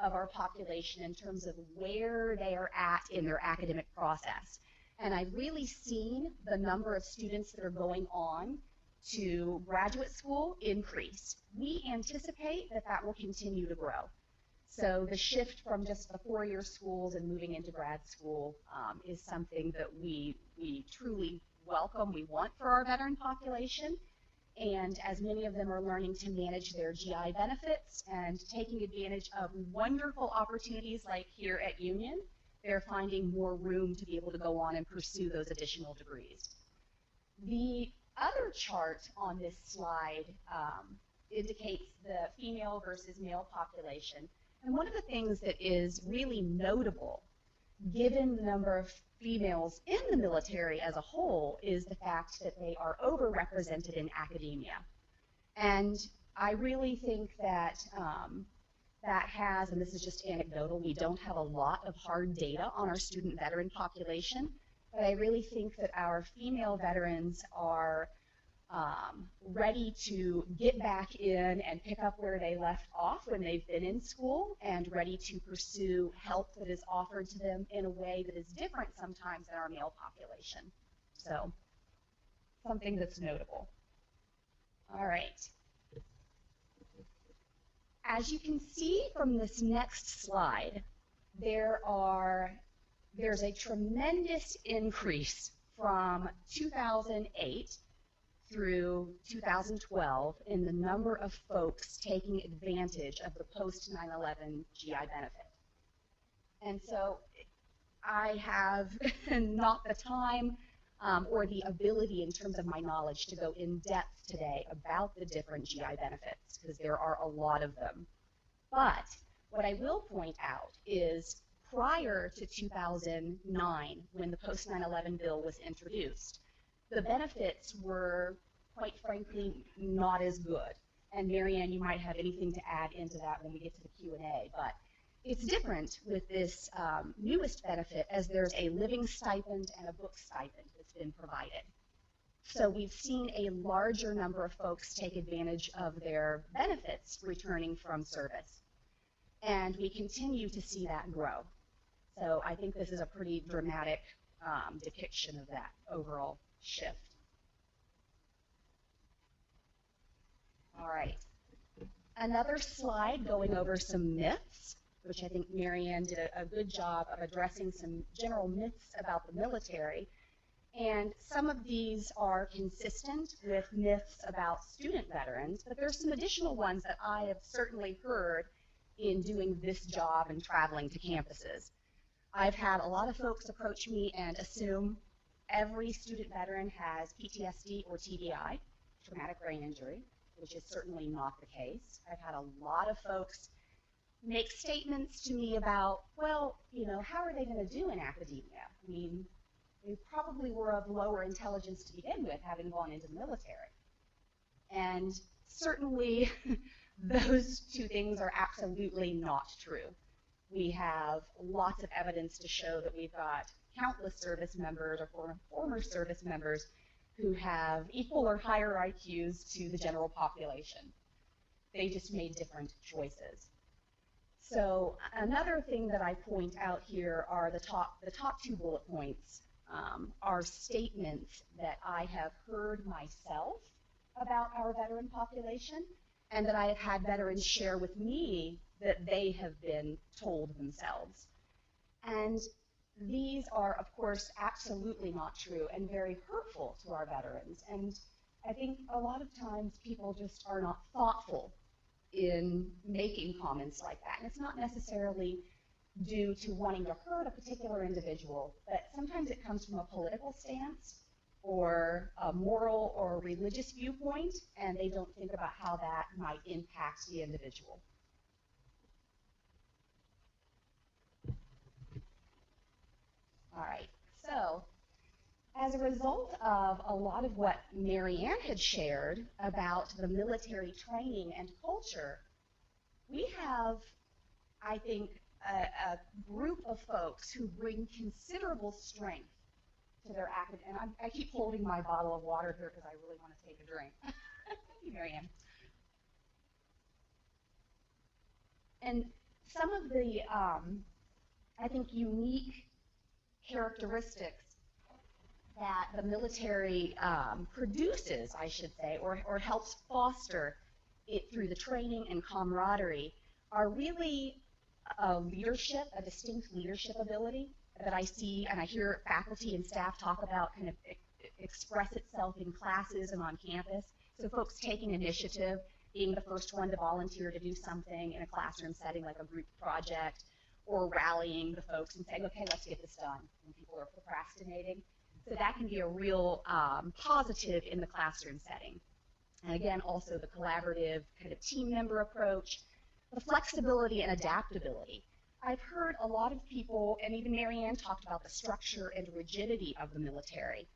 of our population in terms of where they are at in their academic process. And I've really seen the number of students that are going on to graduate school increase. We anticipate that that will continue to grow. So the shift from just the four-year schools and moving into grad school is something that we truly welcome, we want for our veteran population. And as many of them are learning to manage their GI benefits and taking advantage of wonderful opportunities like here at Union, they're finding more room to be able to go on and pursue those additional degrees. The other chart on this slide indicates the female versus male population. And one of the things that is really notable, given the number of females in the military as a whole, is the fact that they are overrepresented in academia. And I really think that that has, and this is just anecdotal, we don't have a lot of hard data on our student veteran population, but I really think that our female veterans are ready to get back in and pick up where they left off when they've been in school, and ready to pursue help that is offered to them in a way that is different sometimes than our male population. So, something that's notable. All right. As you can see from this next slide, there's a tremendous increase from 2008 through 2012 in the number of folks taking advantage of the post 9/11 GI benefit. And so I have not the time or the ability in terms of my knowledge to go in depth today about the different GI benefits, because there are a lot of them. But what I will point out is prior to 2009, when the post 9/11 bill was introduced, the benefits were, quite frankly, not as good. And Marianne, you might have anything to add into that when we get to the Q&A, but it's different with this newest benefit, as there's a living stipend and a book stipend that's been provided. So we've seen a larger number of folks take advantage of their benefits returning from service. And we continue to see that grow. So I think this is a pretty dramatic depiction of that overall shift. All right. Another slide going over some myths, which I think Marianne did a good job of addressing some general myths about the military. And some of these are consistent with myths about student veterans, but there's some additional ones that I have certainly heard in doing this job and traveling to campuses. I've had a lot of folks approach me and assume every student veteran has PTSD or TBI, traumatic brain injury, which is certainly not the case. I've had a lot of folks make statements to me about, well, you know, how are they going to do in academia? I mean, they probably were of lower intelligence to begin with, having gone into the military. And certainly, those two things are absolutely not true. We have lots of evidence to show that we've got countless service members or former service members who have equal or higher IQs to the general population. They just made different choices. So another thing that I point out here are the top two bullet points are statements that I have heard myself about our veteran population, and that I have had veterans share with me that they have been told themselves. And these are, of course, absolutely not true and very hurtful to our veterans. And I think a lot of times people just are not thoughtful in making comments like that. And it's not necessarily due to wanting to hurt a particular individual, but sometimes it comes from a political stance or a moral or religious viewpoint, and they don't think about how that might impact the individual. All right, so as a result of a lot of what Marianne had shared about the military training and culture, we have, I think, a group of folks who bring considerable strength to their academic, and I keep holding my bottle of water here because I really want to take a drink. Thank you, Marianne. And some of the, I think, unique characteristics that the military produces, I should say, or helps foster it through the training and camaraderie are really leadership, a distinct leadership ability that I see and I hear faculty and staff talk about kind of express itself in classes and on campus. So folks taking initiative, being the first one to volunteer to do something in a classroom setting like a group project, or rallying the folks and saying, okay, let's get this done when people are procrastinating. So that can be a real positive in the classroom setting. And again, also the collaborative kind of team member approach, the flexibility and adaptability. I've heard a lot of people, and even Marianne talked about the structure and rigidity of the military.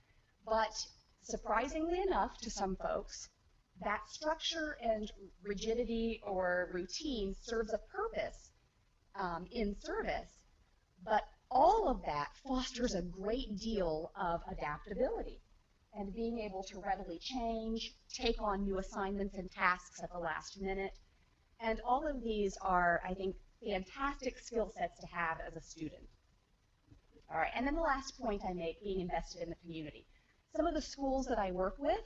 But surprisingly enough to some folks, that structure and rigidity or routine serves a purpose in service, but all of that fosters a great deal of adaptability and being able to readily change, take on new assignments and tasks at the last minute. And all of these are, I think, fantastic skill sets to have as a student. All right, and then the last point I make, being invested in the community. Some of the schools that I work with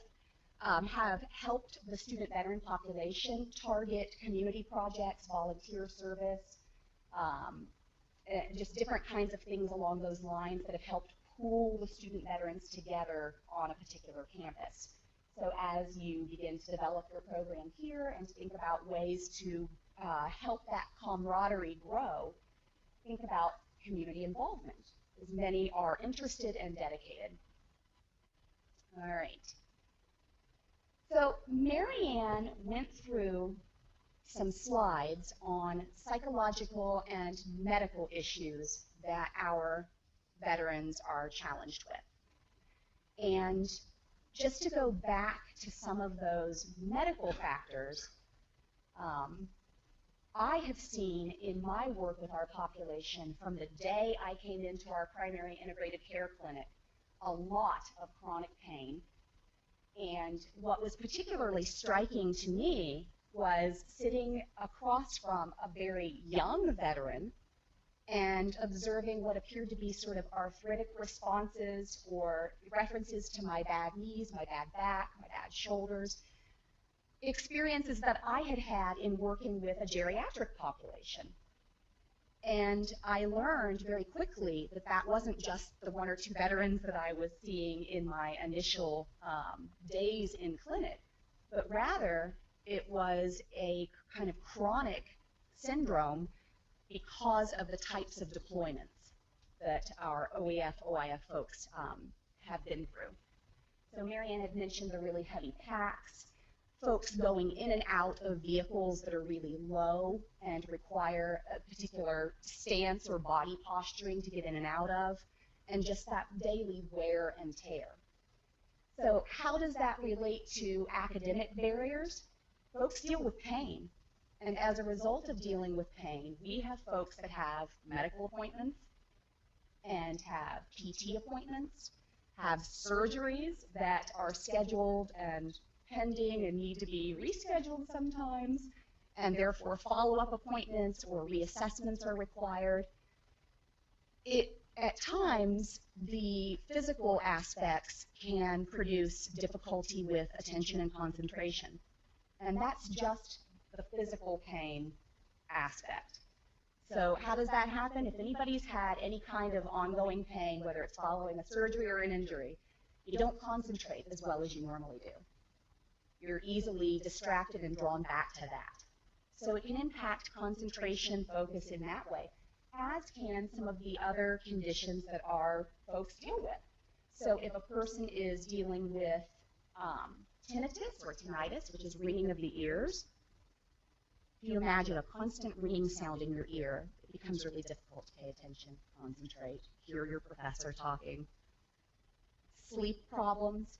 have helped the student veteran population target community projects, volunteer service, just different kinds of things along those lines that have helped pool the student veterans together on a particular campus. So as you begin to develop your program here and think about ways to help that camaraderie grow, think about community involvement, as many are interested and dedicated. All right. So Marianne went through some slides on psychological and medical issues that our veterans are challenged with. And just to go back to some of those medical factors, I have seen in my work with our population from the day I came into our primary integrated care clinic, a lot of chronic pain. And what was particularly striking to me was sitting across from a very young veteran and observing what appeared to be sort of arthritic responses or references to my bad knees, my bad back, my bad shoulders. experiences that I had had in working with a geriatric population. And I learned very quickly that that wasn't just the 1 or 2 veterans that I was seeing in my initial days in clinic, but rather it was a kind of chronic syndrome because of the types of deployments that our OEF, OIF folks have been through. So Marianne had mentioned the really heavy packs, folks going in and out of vehicles that are really low and require a particular stance or body posturing to get in and out of, and just that daily wear and tear. So how does that relate to academic barriers? Folks deal with pain, and as a result of dealing with pain, we have folks that have medical appointments and have PT appointments, have surgeries that are scheduled and pending and need to be rescheduled sometimes, and therefore follow-up appointments or reassessments are required. At times, the physical aspects can produce difficulty with attention and concentration, and that's just the physical pain aspect. So how does that happen? If anybody's had any kind of ongoing pain, whether it's following a surgery or an injury, you don't concentrate as well as you normally do. You're easily distracted and drawn back to that. So it can impact concentration, focus in that way, as can some of the other conditions that our folks deal with. So if a person is dealing with tinnitus or tinnitus, which is ringing of the ears, if you imagine a constant ringing sound in your ear, it becomes really difficult to pay attention, concentrate, hear your professor talking. Sleep problems,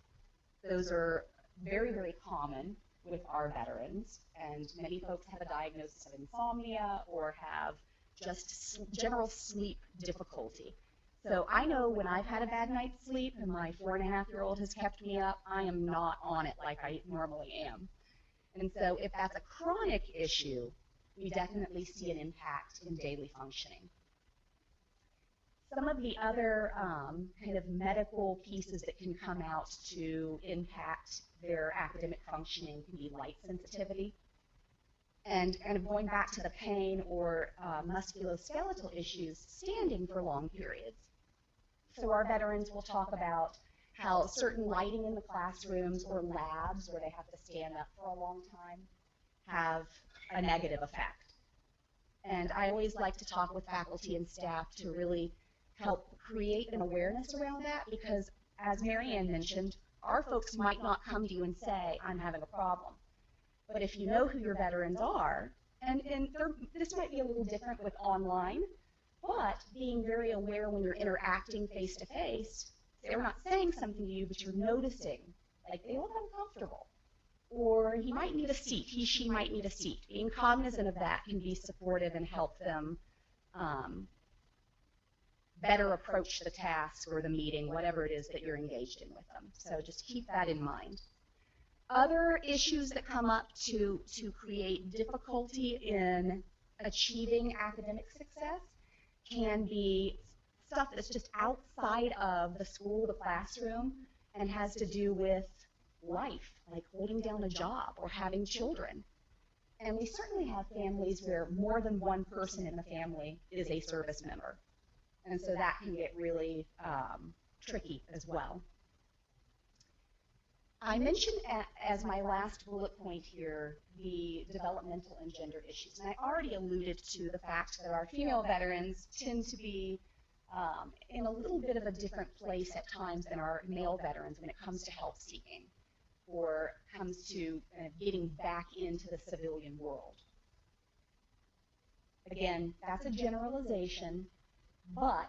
those are very, very common with our veterans, and many folks have a diagnosis of insomnia or have just general sleep difficulty. So I know when I've had a bad night's sleep and my 4.5-year-old has kept me up, I am not on it like I normally am. And so if that's a chronic issue, we definitely see an impact in daily functioning. Some of the other kind of medical pieces that can come out to impact their academic functioning can be light sensitivity. And kind of going back to the pain or musculoskeletal issues, standing for long periods. So our veterans will talk about how certain lighting in the classrooms or labs where they have to stand up for a long time have a negative effect. And I always like to talk with faculty and staff to really help create an awareness around that, because as Marianne mentioned, our folks might not come to you and say, I'm having a problem. But if you know who your veterans are, and this might be a little different with online, but being very aware when you're interacting face-to-face, they're not saying something to you, but you're noticing, like they look uncomfortable. Or he might need a seat, she might need a seat. Being cognizant of that can be supportive and help them better approach the task or the meeting, whatever it is that you're engaged in with them. So just keep that in mind. Other issues that come up to create difficulty in achieving academic success can be stuff that's just outside of the school, the classroom, and has to do with life, like holding down a job or having children. And we certainly have families where more than one person in the family is a service member. And so that can get really tricky as well. I mentioned as my last bullet point here the developmental and gender issues. And I already alluded to the fact that our female veterans tend to be in a little bit of a different place at times than our male veterans when it comes to help seeking or comes to getting back into the civilian world. Again, that's a generalization, but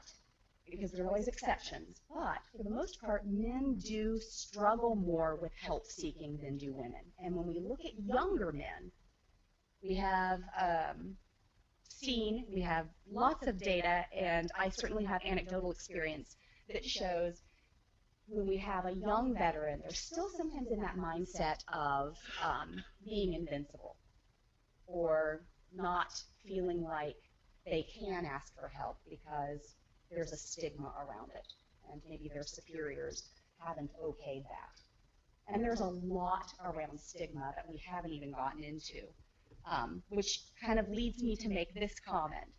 because there are always exceptions, but for the most part, men do struggle more with help seeking than do women. And when we look at younger men, we have we have lots of data, and I certainly have anecdotal experience that shows when we have a young veteran, they're still sometimes in that mindset of being invincible or not feeling like they can ask for help because there's a stigma around it, and maybe their superiors haven't okayed that. And there's a lot around stigma that we haven't even gotten into, which kind of leads me to make this comment.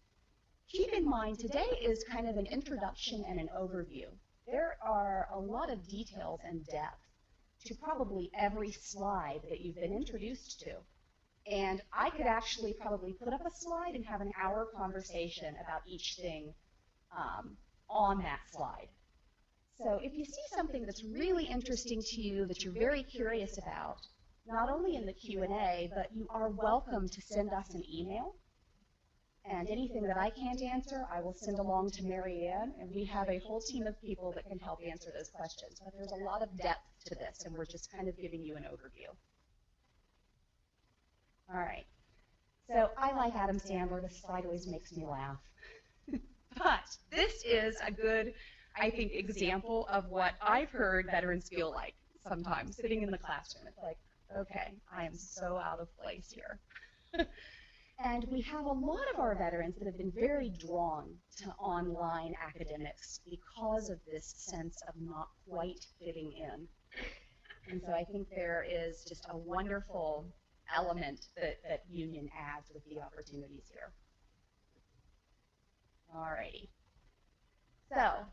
Keep in mind, today is kind of an introduction and an overview. There are a lot of details and depth to probably every slide that you've been introduced to. And I could actually probably put up a slide and have an hour conversation about each thing on that slide. So if you see something that's really interesting to you, that you're very curious about, not only in the Q&A, but you are welcome to send us an email. And anything that I can't answer, I will send along to Mary Ann, and we have a whole team of people that can help answer those questions. But there's a lot of depth to this, and we're just kind of giving you an overview. All right. So I like Adam Sandler. This slide always makes me laugh. But this is a good, I think, example of what I've heard veterans feel like sometimes sitting in the classroom. It's like, okay, I am so out of place here. And we have a lot of our veterans that have been very drawn to online academics because of this sense of not quite fitting in. And so I think there is just a wonderful element that Union adds with the opportunities here. Alrighty. So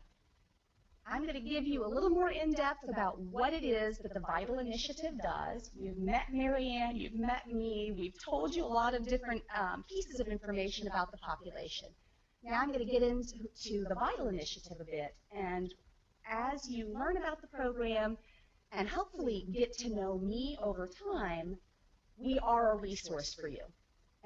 I'm going to give you a little more in-depth about what it is that the Vital Initiative does. You've met Mary Ann, you've met me, we've told you a lot of different pieces of information about the population. Now I'm going to get into the Vital Initiative a bit, and as you learn about the program and hopefully get to know me over time, we are a resource for you.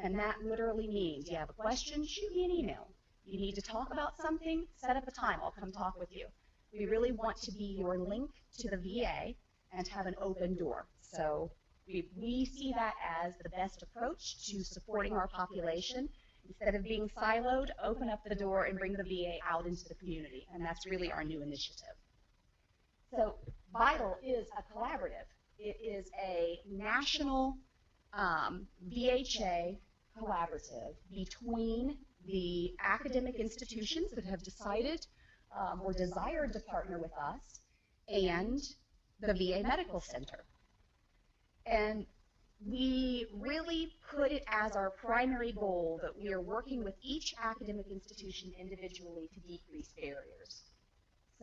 And that literally means you have a question, shoot me an email. You need to talk about something, set up a time, I'll come talk with you. We really want to be your link to the VA and have an open door. So we see that as the best approach to supporting our population. Instead of being siloed, open up the door and bring the VA out into the community. And that's really our new initiative. So Vital is a collaborative. It is a national VHA collaborative between the academic institutions that have decided or desired to partner with us and the VA Medical Center. And we really put it as our primary goal that we are working with each academic institution individually to decrease barriers.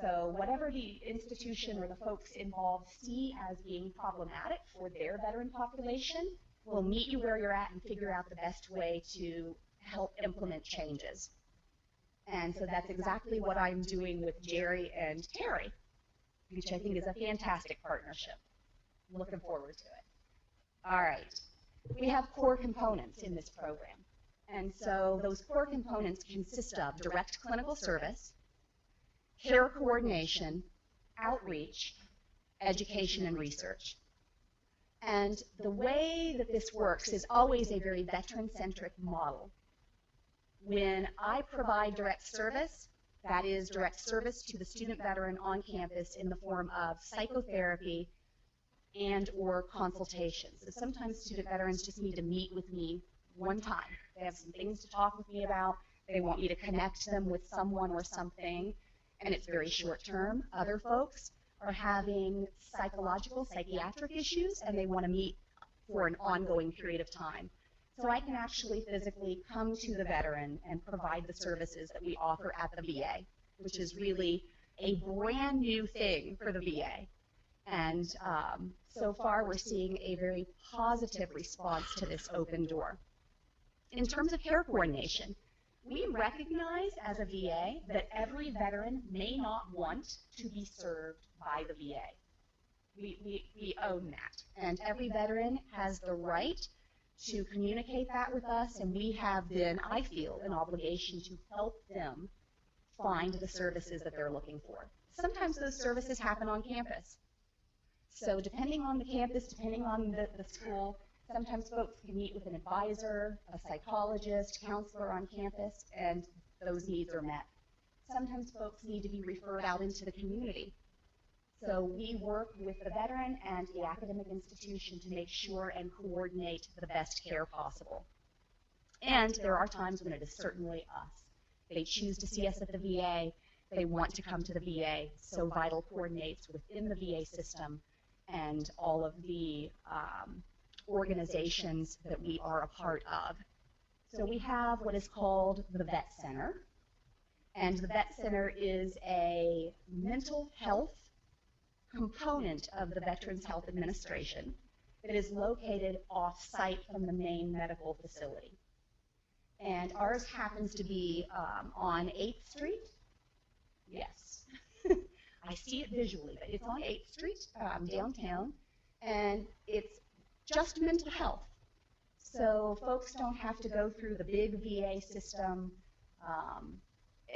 So whatever the institution or the folks involved see as being problematic for their veteran population, we'll meet you where you're at and figure out the best way to help implement changes. And so that's exactly what I'm doing with Jerry and Terry, which I think is a fantastic partnership. I'm looking forward to it. All right. We have core components in this program. And so those core components consist of direct clinical service, care coordination, outreach, education, and research. And the way that this works is always a very veteran-centric model. When I provide direct service, that is direct service to the student veteran on campus in the form of psychotherapy and or consultations. So sometimes student veterans just need to meet with me one time. They have some things to talk with me about. They want me to connect them with someone or something, and it's very short term. Other folks are having psychological, psychiatric issues, and they want to meet for an ongoing period of time. So I can actually physically come to the veteran and provide the services that we offer at the VA, which is really a brand new thing for the VA. And so far we're seeing a very positive response to this open door. In terms of care coordination, we recognize as a VA that every veteran may not want to be served by the VA. We own that. And every veteran has the right to communicate that with us, and we have then, I feel, an obligation to help them find the services that they're looking for. Sometimes those services happen on campus. So depending on the campus, depending on the school, sometimes folks can meet with an advisor, a psychologist, counselor on campus, and those needs are met. Sometimes folks need to be referred out into the community. So we work with the veteran and the academic institution to make sure and coordinate the best care possible. And there are times when it is certainly us. They choose to see us at the VA. They want to come to the VA. So Vital coordinates within the VA system and all of the organizations that we are a part of. So we have what is called the Vet Center, and the Vet Center is a mental health component of the Veterans Health Administration that is located off-site from the main medical facility. And ours happens to be on 8th Street. Yes. I see it visually, but it's on 8th Street downtown, and it's just mental health. So folks don't have to go through the big VA system.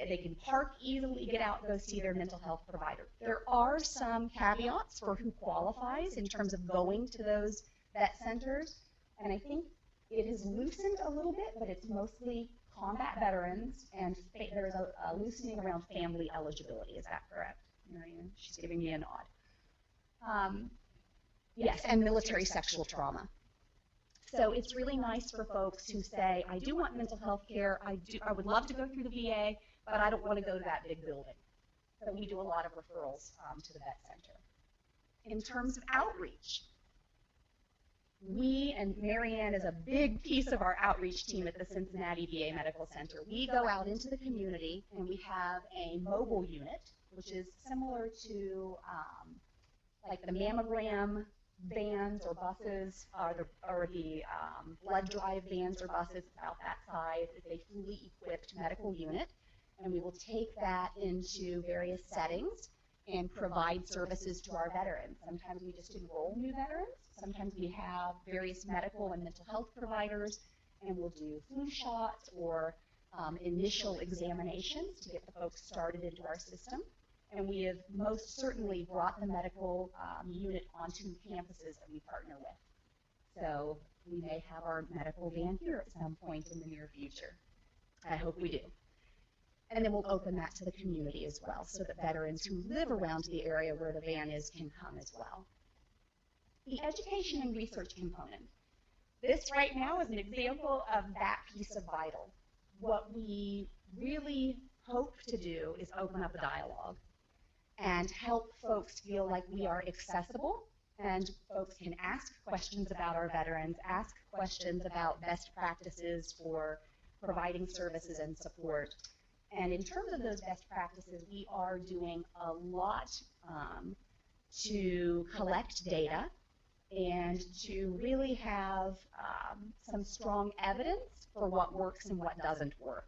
They can park easily, get out, go see their mental health provider. There are some caveats for who qualifies in terms of going to those vet centers, and I think it has loosened a little bit, but it's mostly combat veterans, and there's a loosening around family eligibility. Is that correct, Marianne? She's giving me a nod. Yes, and military sexual trauma. So it's really nice for folks who say, I do want mental health care, I would love to go through the VA, but I don't want to go to that big building. So we do a lot of referrals to the vet center. In terms of outreach, we, and Marianne is a big piece of our outreach team at the Cincinnati VA Medical Center. We go out into the community and we have a mobile unit, which is similar to like the mammogram vans or buses, or the blood drive vans or buses, about that size. It's a fully equipped medical unit, and we will take that into various settings and provide services to our veterans. Sometimes we just enroll new veterans. Sometimes we have various medical and mental health providers, and we'll do flu shots or initial examinations to get the folks started into our system. And we have most certainly brought the medical unit onto campuses that we partner with. So we may have our medical van here at some point in the near future. I hope we do. And then we'll open that to the community as well, so that veterans who live around the area where the van is can come as well. The education and research component. This right now is an example of that piece of Vital. What we really hope to do is open up a dialogue and help folks feel like we are accessible, and folks can ask questions about our veterans, ask questions about best practices for providing services and support. And in terms of those best practices, we are doing a lot to collect data and to really have some strong evidence for what works and what doesn't work.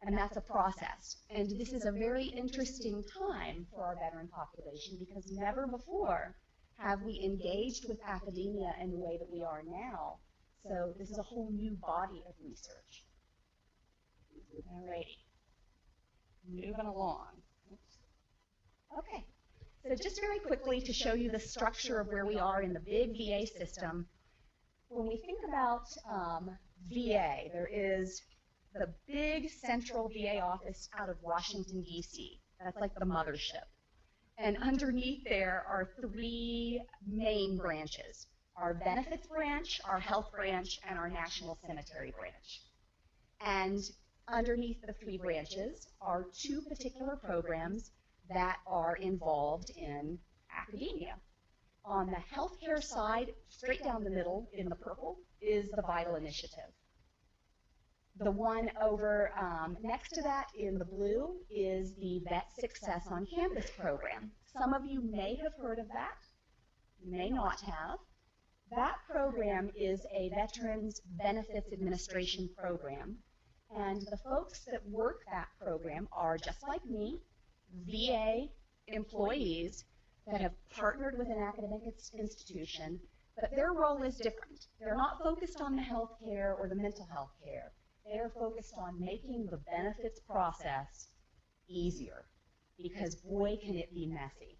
And that's a process. And this is a very interesting time for our veteran population, because never before have we engaged with academia in the way that we are now. So this is a whole new body of research. All righty. Moving along. Okay. So just very quickly to show you the structure of where we are in the big VA system. When we think about VA, there is the big central VA office out of Washington, D.C. That's like the mothership. And underneath there are 3 main branches: our benefits branch, our health branch, and our national cemetery branch. And underneath the 3 branches are 2 particular programs that are involved in academia. On the healthcare side, straight down the middle in the purple, is the Vital Initiative. The one over next to that in the blue is the Vet Success on Campus program. Some of you may have heard of that, you may not have. That program is a Veterans Benefits Administration program, and the folks that work that program are, just like me, VA employees that have partnered with an academic institution, but their role is different. They're not focused on the health care or the mental health care. They are focused on making the benefits process easier, because boy, can it be messy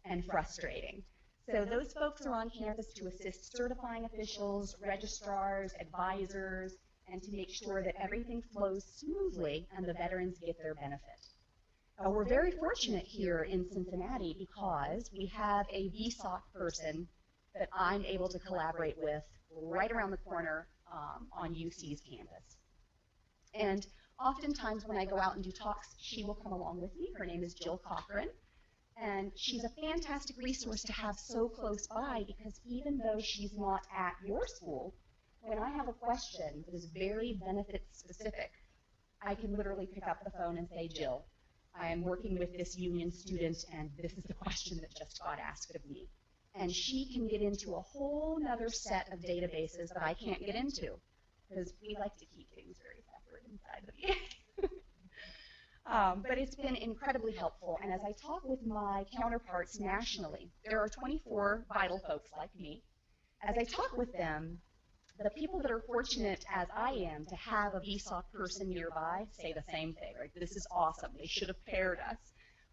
and frustrating. So those folks are on campus to assist certifying officials, registrars, advisors, and to make sure that everything flows smoothly and the veterans get their benefit. We're very fortunate here in Cincinnati because we have a VSOC person that I'm able to collaborate with right around the corner on UC's campus. And oftentimes when I go out and do talks, she will come along with me. Her name is Jill Cochran. And she's a fantastic resource to have so close by, because even though she's not at your school, when I have a question that is very benefit specific, I can literally pick up the phone and say, Jill, I am working with this union student and this is the question that just got asked of me. And she can get into a whole nother set of databases that I can't get into, because we like to keep things very separate inside the VA. But it's been incredibly helpful, and as I talk with my counterparts nationally, there are 24 vital folks like me. As I talk with them, the people that are fortunate, as I am, to have a VSOC person nearby say the same thing, right? This is awesome. They should have paired us.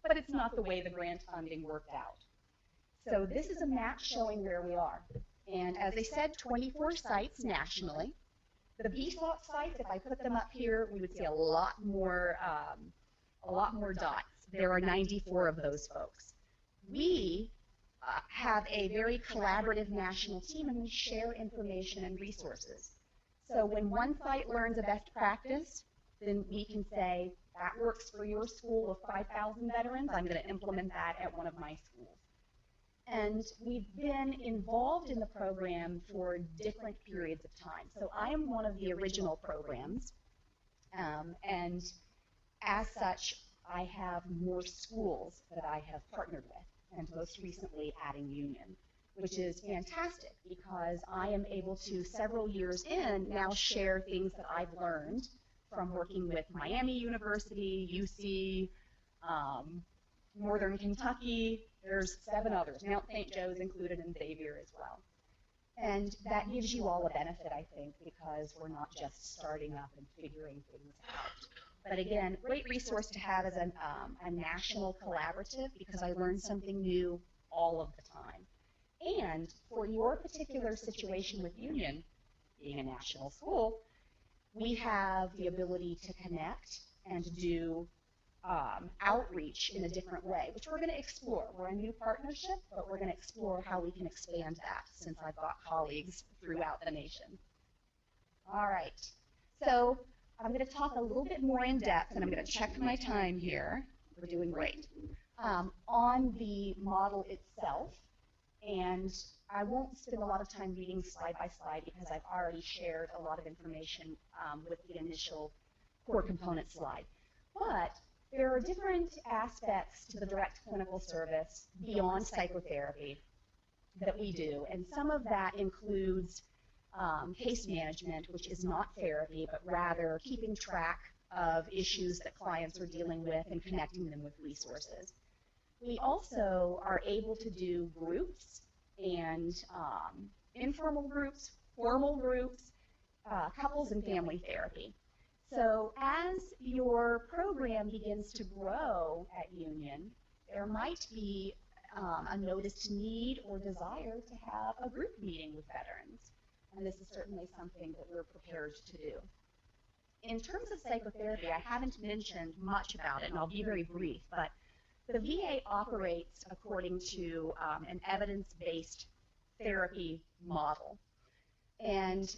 But it's not the way the grant funding worked out. So this is a map showing where we are. And as I said, 24 sites nationally. The VSOC sites, if I put them up here, we would see a lot more dots. There are 94 of those folks. We have a very collaborative national team, and we share information and resources. So when one site learns a best practice, then we can say, that works for your school of 5,000 veterans, I'm going to implement that at one of my schools. And we've been involved in the program for different periods of time. So I am one of the original programs, and as such, I have more schools that I have partnered with, and most recently adding Union, which is fantastic because I am able to, several years in, now share things that I've learned from working with Miami University, UC, Northern Kentucky. There's 7 others. Mount St. Joe's included, and Xavier as well. And that gives you all a benefit, I think, because we're not just starting up and figuring things out. But again, great resource to have as a national collaborative, because I learn something new all of the time. And for your particular situation with Union, being a national school, we have the ability to connect and to do outreach in a different way, which we're going to explore. We're a new partnership, but we're going to explore how we can expand that, since I've got colleagues throughout the nation. All right. So I'm going to talk a little bit more in depth, and I'm going to check my time here. We're doing great. On the model itself, and I won't spend a lot of time reading slide by slide because I've already shared a lot of information with the initial core component slide. But there are different aspects to the direct clinical service beyond psychotherapy that we do, and some of that includes case management, which is not therapy, but rather keeping track of issues that clients are dealing with and connecting them with resources. We also are able to do groups and informal groups, formal groups, couples and family therapy. So as your program begins to grow at Union, there might be a noticed need or desire to have a group meeting with veterans. And this is certainly something that we're prepared to do. In terms of psychotherapy, I haven't mentioned much about it, and I'll be very brief, but the VA operates according to an evidence-based therapy model. And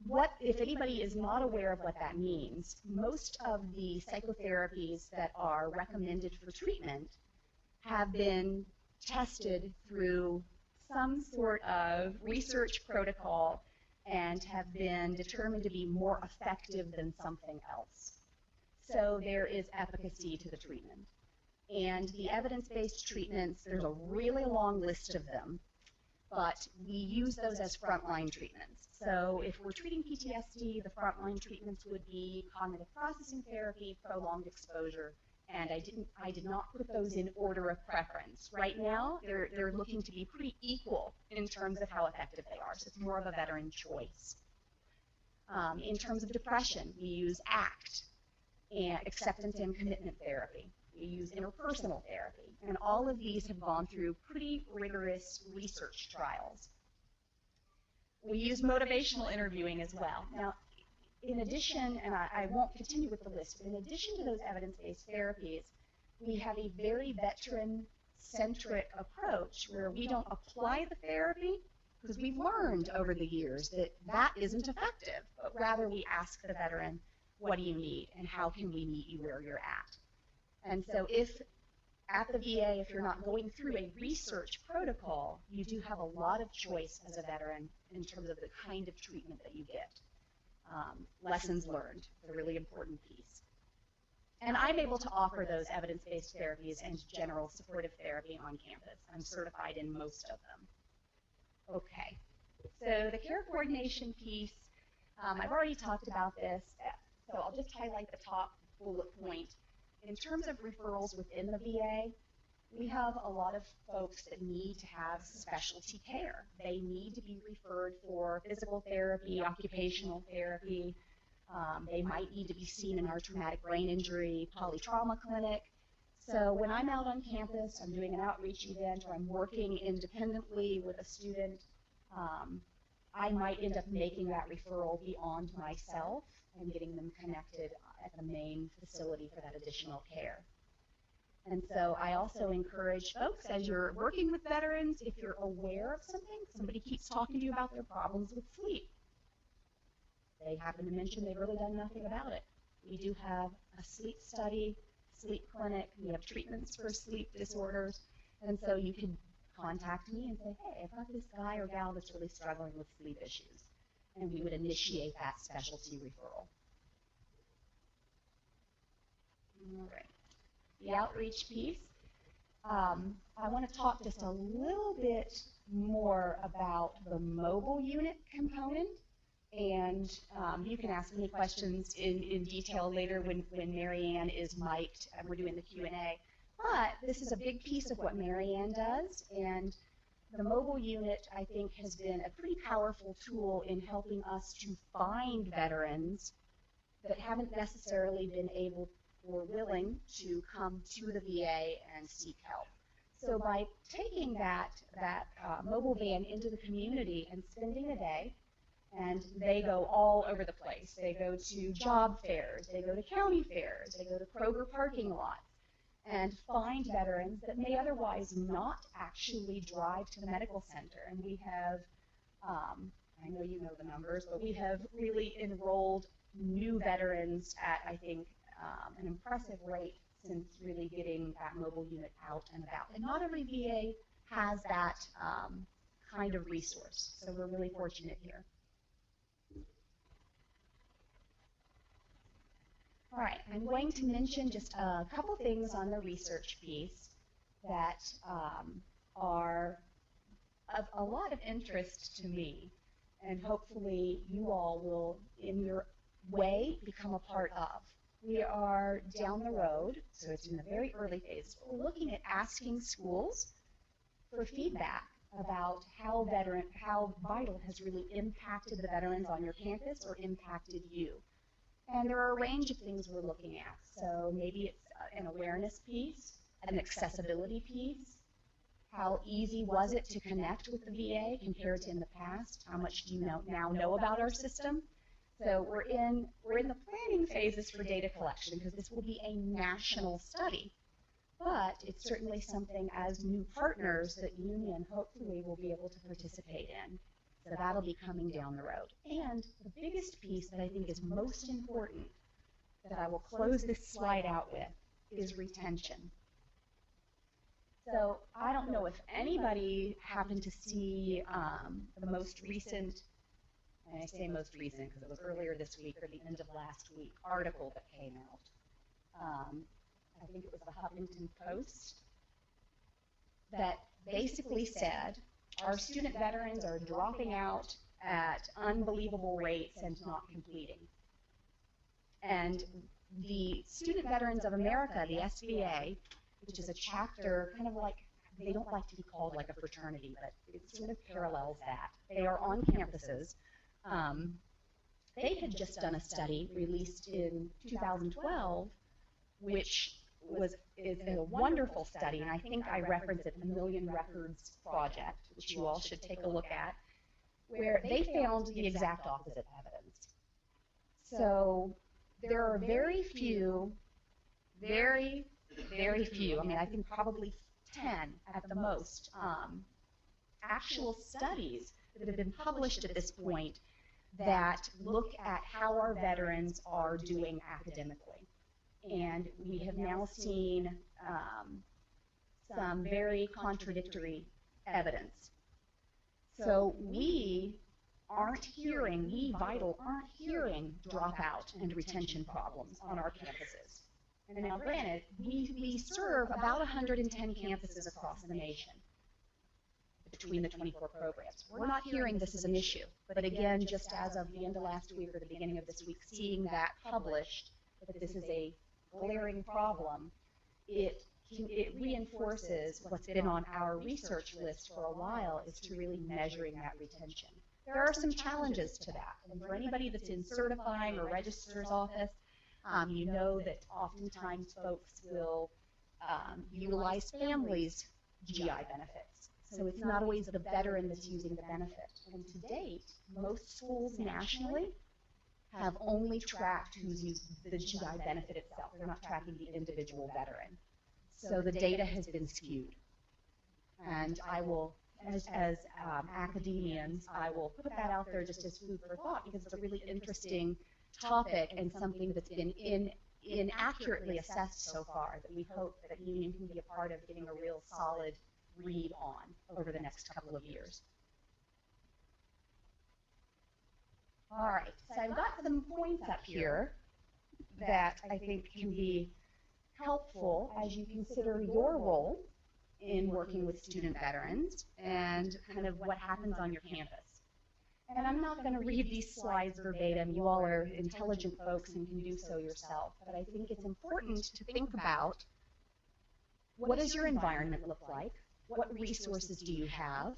what, if anybody is not aware of what that means, most of the psychotherapies that are recommended for treatment have been tested through some sort of research protocol and have been determined to be more effective than something else. So there is efficacy to the treatment. And the evidence-based treatments, there's a really long list of them, but we use those as frontline treatments. So if we're treating PTSD, the frontline treatments would be cognitive processing therapy, prolonged exposure, and I did not put those in order of preference. Right now, they're looking to be pretty equal in terms of how effective they are, so it's more of a veteran choice. In terms of depression, we use ACT, and acceptance and commitment therapy. We use interpersonal therapy, and all of these have gone through pretty rigorous research trials. We use motivational interviewing as well. Now, in addition, and I won't continue with the list, but in addition to those evidence-based therapies, we have a very veteran-centric approach where we don't apply the therapy because we've learned over the years that that isn't effective, but rather we ask the veteran, what do you need and how can we meet you where you're at? And so if at the VA, if you're not going through a research protocol, you do have a lot of choice as a veteran in terms of the kind of treatment that you get. Lessons learned, a really important piece. And I'm able to offer those evidence-based therapies and general supportive therapy on campus. I'm certified in most of them. Okay, so the care coordination piece, I've already talked about this, so I'll just highlight the top bullet point. In terms of referrals within the VA, we have a lot of folks that need to have specialty care. They need to be referred for physical therapy, occupational therapy. They might need to be seen in our traumatic brain injury polytrauma clinic. So when I'm out on campus, I'm doing an outreach event, or I'm working independently with a student, I might end up making that referral beyond myself and getting them connected at the main facility for that additional care. And so I also encourage folks, as you're working with veterans, if you're aware of something, somebody keeps talking to you about their problems with sleep. They happen to mention they've really done nothing about it. We do have a sleep study, sleep clinic, we have treatments for sleep disorders, and so you can contact me and say, hey, I've got this guy or gal that's really struggling with sleep issues, and we would initiate that specialty referral. All right. The outreach piece, I want to talk just a little bit more about the mobile unit component, and you can ask me questions in detail later when Mary Ann is mic'd and we're doing the Q&A. But this is a big piece of what Mary Ann does, and the mobile unit, I think, has been a pretty powerful tool in helping us to find veterans that haven't necessarily been able or willing to come to the VA and seek help. So by taking that mobile van into the community and spending a day, and they go all over the place. They go to job fairs, they go to county fairs, they go to Kroger parking lots, and find veterans that may otherwise not actually drive to the medical center. And we have, I know you know the numbers, but we have really enrolled new veterans at, I think, an impressive rate since really getting that mobile unit out and about. And not every VA has that kind of resource, so we're really fortunate here. All right, I'm going to mention just a couple things on the research piece that are of a lot of interest to me, and hopefully you all will, in your way, become a part of. We are down the road, so it's in the very early phase. We're looking at asking schools for feedback about how Vital has really impacted the veterans on your campus or impacted you. And there are a range of things we're looking at. So maybe it's an awareness piece, an accessibility piece. How easy was it to connect with the VA compared to in the past? How much do you now know about our system? So we're in the planning phases for data collection, because this will be a national study. But it's certainly something as new partners that Union hopefully will be able to participate in. So that'll be coming down the road. And the biggest piece that I think is most important that I will close this slide out with is retention. So I don't know if anybody happened to see the most recent, and I say most recent because it was earlier this week or the end of last week, article that came out. I think it was the Huffington Post that basically said our student veterans are dropping out at unbelievable rates and not completing. And the Student Veterans of America, the SVA, which is a chapter, kind of like, they don't like to be called like a fraternity, but it sort of parallels that. They are on campuses. They had just done a study released in 2012, which is a wonderful study, and I think I reference it, the Million Records Project, which you all should take a look at, where they found the exact opposite evidence. So there are very few, very few, I mean, I think probably 10 at the most, actual studies that have been published at this point that look at how our veterans are doing academically. And we have now seen some very contradictory evidence. So we Vital, aren't hearing dropout and retention problems on our campuses. And now granted, we serve about 110 campuses across the nation between the 24 programs. We're not hearing this as an issue. But again, just as of the end of last week or the beginning of this week, seeing that published, that this is a glaring problem, it reinforces what's been on our research list for a while, is to really measuring that retention. There are some challenges to that. And for anybody that's in certifying or registrar's office, you know that oftentimes folks will utilize families' GI benefits. So it's not always the veteran that's using the benefit. And to date, most schools nationally have only tracked who's used the GI benefit itself. They're not tracking the individual veteran. So the data has been skewed. And I will, as academians, I will put that out there just as food for thought, because it's a really interesting topic and something that's been inaccurately assessed so far, that we hope that Union can be a part of getting a real solid read on over the next couple of years. All right, so I've got some points up here that I think can be helpful as you consider your role in working with student veterans and kind of what happens on your campus. And I'm not going to read these slides verbatim. You all are intelligent folks and can do so yourself. But I think it's important to think about, what does your environment look like? What resources do you have?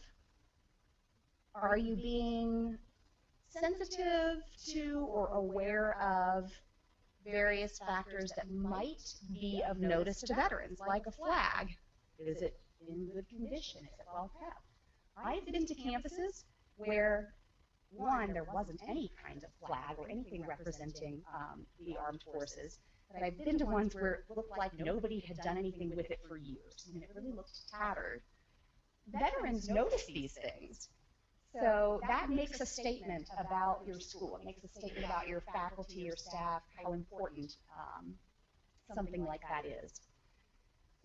Are you being sensitive to or aware of various factors that might be of notice to veterans, like a flag? Is it in good condition? Is it well kept? I've been to campuses where, one, there wasn't any kind of flag or anything representing the armed forces, but I've been to ones where it looked like nobody had done anything with it for years, and it really looked tattered. Veterans notice these things. So that makes a statement about your school. It makes a statement about your faculty, your staff, how important something like that is.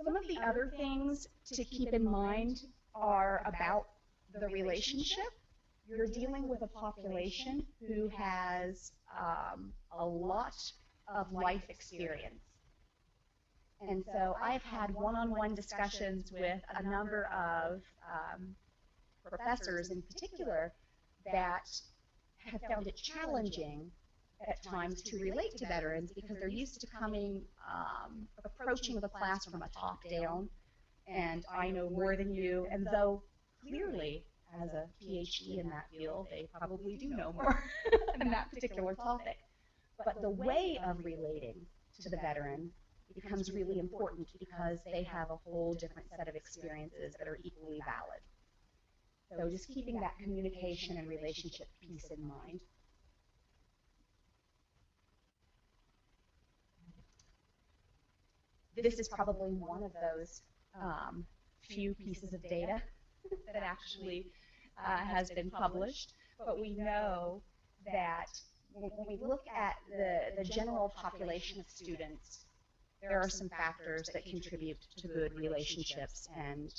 Some of the other things to keep in mind are about the relationship. You're dealing with a population who has a lot of life experience. And so I've had one-on-one discussions with a number of professors in particular that have found it challenging at times to relate to veterans, because they're used to approaching the class from a top down, and I know more than you, and though clearly as a PhD in that field, they probably do know more than that particular topic. But the way of relating to the veteran becomes really important, because they have a whole different set of experiences that are equally valid. So just keeping that communication and relationship piece in mind. This is probably one of those few pieces of data that actually has been published, but we know that when we look at the general population of students, there are some factors that contribute to good relationships and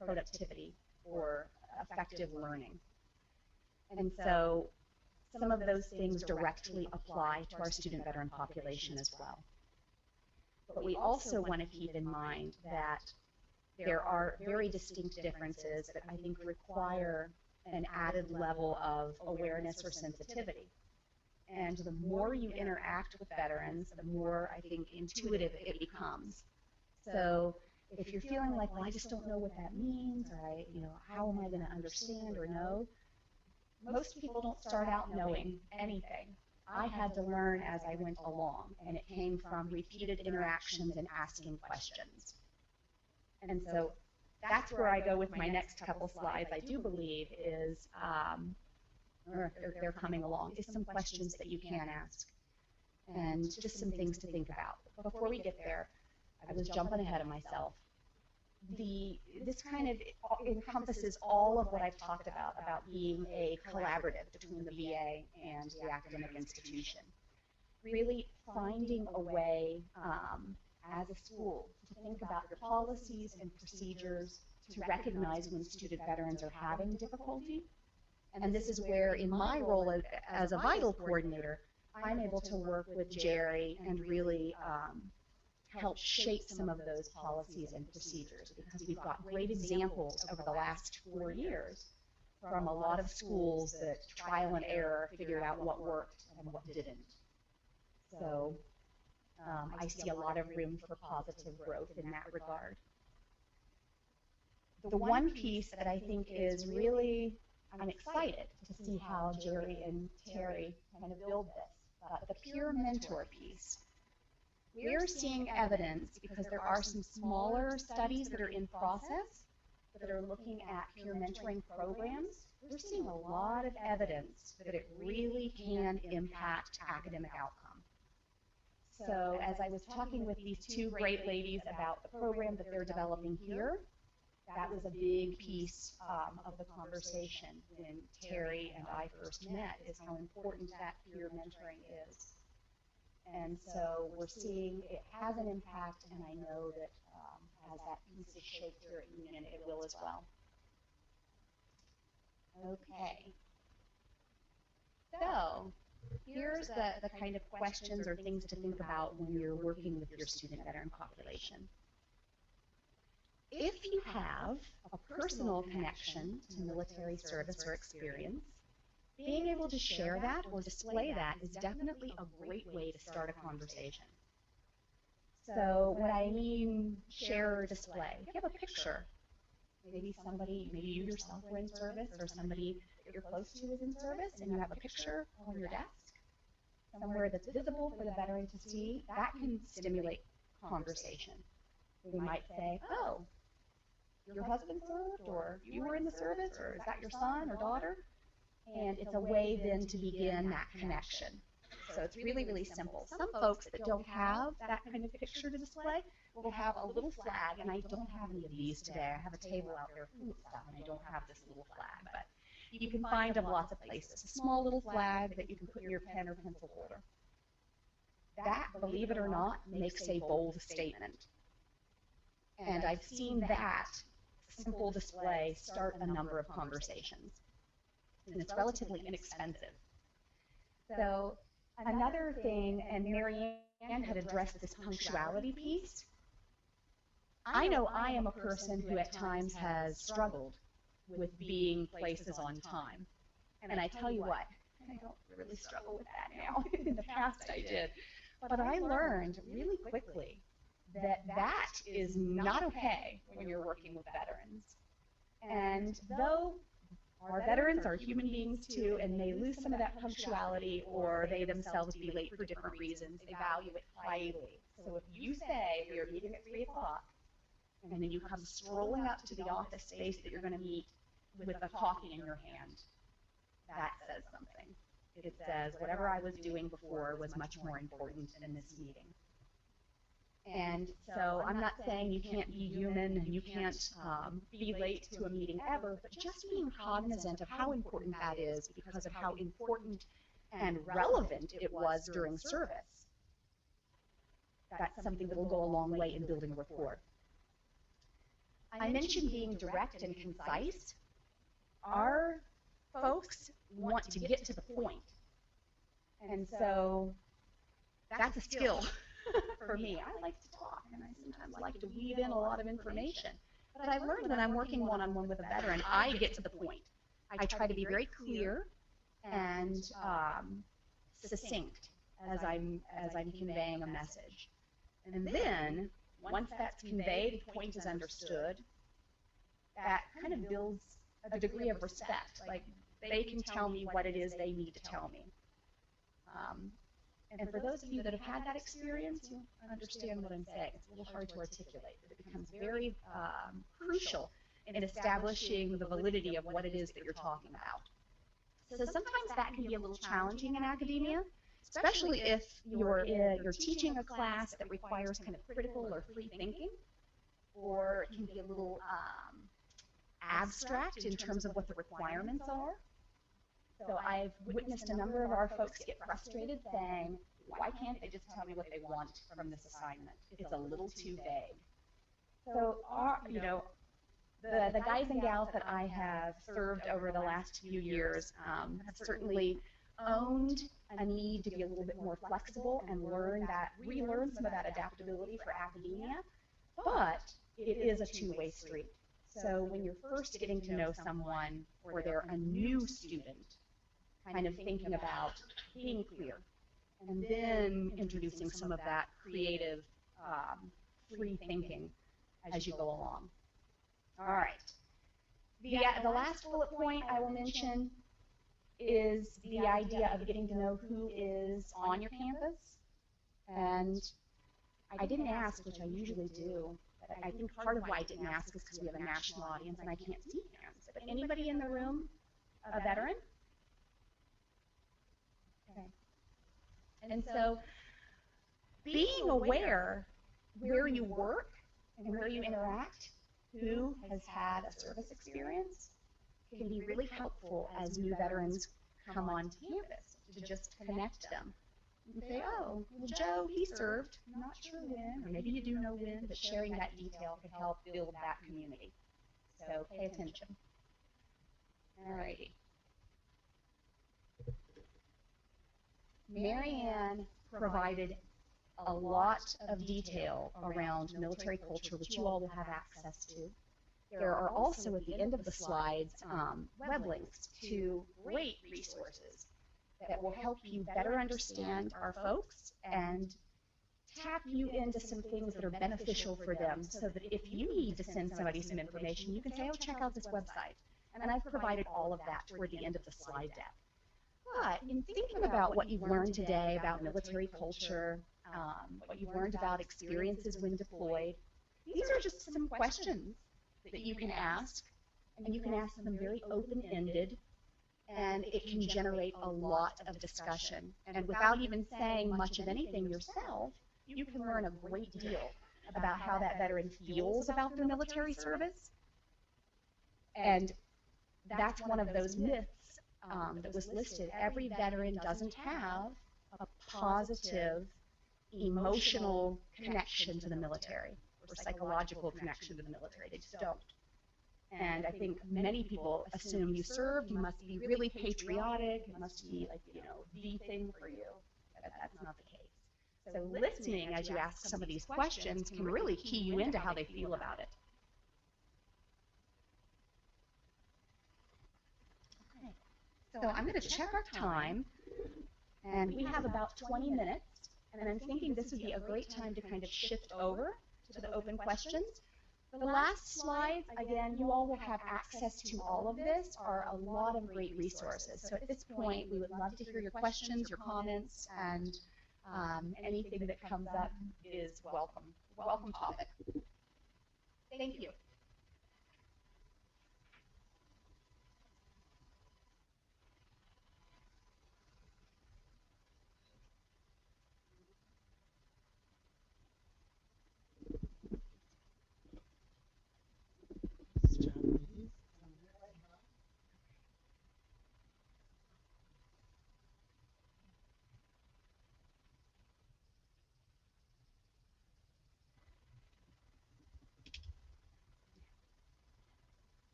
productivity or effective learning. And so some of those things directly apply to our student veteran population as well. But we also want to keep in mind that there are very distinct differences that I think require an added level of awareness or sensitivity. And the more you interact with veterans, the more, I think, intuitive it becomes. So if you're feeling like, well, I just don't know what that means, or how am I going to understand or know? Most people don't start out knowing anything. I had to learn as I went along, and it came from repeated interactions and asking questions. And so that's where I go with my next couple slides, I do believe, is they're coming along, is some questions that you can ask, and just some things to think about. Before we get there, I was jumping ahead of myself. This kind of encompasses all of what I've talked about being a collaborative between the VA and the academic institution. Really finding a way as a school to think about your policies and procedures to recognize when student veterans are having difficulty. And this is where, in my role as a vital coordinator, I'm able to work with Jerry and really help shape some of those policies and procedures, because we've got great examples over the last 4 years from a lot of schools that trial and error figured out what worked and what didn't. So I see a lot of room for positive growth in that regard. The one piece that I think is really, I'm excited to see how Jerry and Terry kind of build this, the peer mentor piece. We're seeing evidence, because there are some smaller studies that are in process that are looking at peer mentoring programs. We're seeing a lot of evidence that it really can impact academic outcome. So as I was talking with these two great ladies about the program that they're developing here, that was a big piece of the conversation when Terry and I first met, is how important that peer mentoring is. And so we're seeing it has an impact, and I know that as that piece is shaped here at Union, it will as well. Okay. So here's the kind of questions or things to think about when you're working with your student veteran population. If you have a personal connection to military service or experience, being able to share that or display that is definitely a great way to start a conversation. So when I mean share or display, if you have a picture, maybe you yourself were in service, or somebody that you're close to is in service, and you have a picture on your desk, somewhere that's visible for the veteran to see, that can stimulate conversation. We might say, oh, your husband served, or you were in the service, or is that your son or daughter? And it's a way then to begin that connection. So it's really, really simple. Some folks that don't have that kind of picture to display will have a little flag, and I don't have any of these today. I have a table out there full of stuff, and I don't have this little flag, but you can find them lots of places. A small little flag that you can put in your pen or pencil holder. That, believe it or not, makes a bold statement. And I've seen that simple display start a number of conversations. And it's relatively inexpensive. So another thing, and Mary Ann had addressed this punctuality piece. I know I am a person who at times has struggled with being places on time. And I tell you what, I don't really struggle with that now. In the past I did. But I learned really quickly that that is not okay when you're working with veterans. And though our veterans are human beings too, and may lose some of that punctuality, or they themselves be late for different reasons, they value it highly. So if you say we are meeting at 3 o'clock, and then you come strolling up to the office space that you're going to meet with a coffee in your hand, that says something. It says whatever I was doing before was much more important in this meeting. And so I'm not saying you can't be human and you can't be late to a meeting ever, but just being cognizant of how important that is because of how important and relevant it was during service. That's something that will go a long way in building rapport. I mentioned being direct and concise. Our folks want to get to the point. And so that's a skill. For me, I like to talk, and I sometimes like to weave in a lot of information. But I've learned when I'm working one-on-one with a veteran, I get to the point. I try to be very clear and succinct as I'm conveying a message. And then, once that's conveyed, the point is understood, that kind of builds a degree of respect. Like, they can tell me what it is they need to tell me. And for those of you that have had that experience, you'll understand what I'm saying. It's a little hard to articulate, but it becomes very crucial in establishing the validity of what it is that you're talking about. So sometimes that can be a little challenging in academia, especially if you're teaching a class that requires kind of critical or free thinking, or it can be a little abstract in terms of what the requirements are. So I've witnessed a number of our folks get frustrated saying, why can't they just tell me what they want from this assignment? It's a little too vague. So, the guys and gals that I have served over the last few years have certainly owned a need to be a little bit more flexible and relearn some of that adaptability for academia, but it is a two-way street. So when you're first getting to know someone or they're a new student, kind of thinking about being clear and then introducing some of that creative, free thinking as you go along. All right. The last bullet point I will mention is the idea of getting to know who is on your campus. And I didn't ask, which I usually do, but I think part of why I didn't ask is because we have a national audience and I can't see hands. But anybody in the room a veteran? Okay. And so being aware where you work and where you interact, who has had a service experience, can be really helpful as new veterans come on campus to just connect them. You can say, oh, well, Joe, he served, I'm not sure when, or maybe you do know when, but sharing that detail could help build that community. So pay attention. All righty. Mary Ann provided a lot of detail around military culture, which you all will have access to. There are also at the end of the slides web links to great resources that will help you better understand our folks and tap you into some things that are beneficial for them so that if you need to send somebody some information, you can say, oh, check out this website. And I've provided all of that toward the end of the slide deck. But in thinking about what you've learned today about military culture, what you've learned about experiences when deployed, these are just some questions that you can ask, and you can ask them very open-ended, and it can generate a lot of discussion. And without even saying much of anything yourself, you can learn a great deal about how that veteran feels about their military service. And that's one of those myths that was listed. Every veteran doesn't have a positive emotional connection to the military or psychological connection to the military. They just don't. And I think many people assume you served, you must be really patriotic, it must be like, the thing for you. But that's not the case. So listening as you ask some of these questions can really key you into how they feel about it. Okay. So I'm going to check our time, and we have about 20 minutes, and I'm thinking this would be a great time to kind of shift over to the open questions. The last slides, again, you all will have access to all of this, are a lot of great resources. So at this point, we would love to hear your questions, your comments, and anything that comes up is welcome. Welcome topic. Thank you.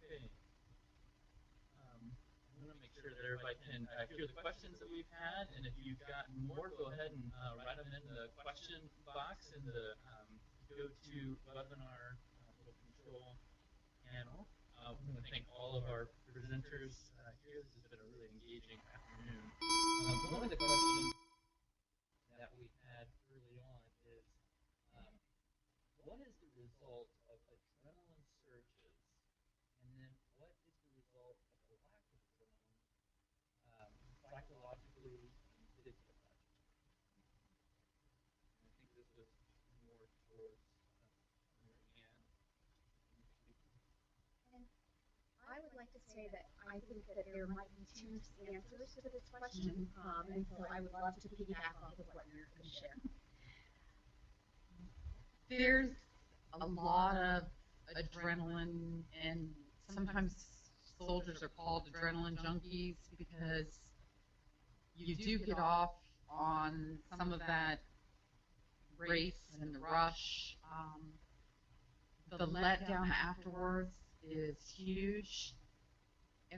Okay. I'm going to make sure that everybody can hear the questions that we've had, and if you've got more, go ahead and write them in the question box in the GoToWebinar little control panel. I want to thank all of our presenters here. This has been a really engaging afternoon. One of the questions that we had early on is, what is the result of adrenaline surges, and then what is the result like to say that I think that there might be two answers to this question, and so I would love to piggyback off of what you're going to share. There's a lot of adrenaline, and sometimes soldiers are called adrenaline junkies because you do get off on some of that race and rush. The letdown afterwards is huge.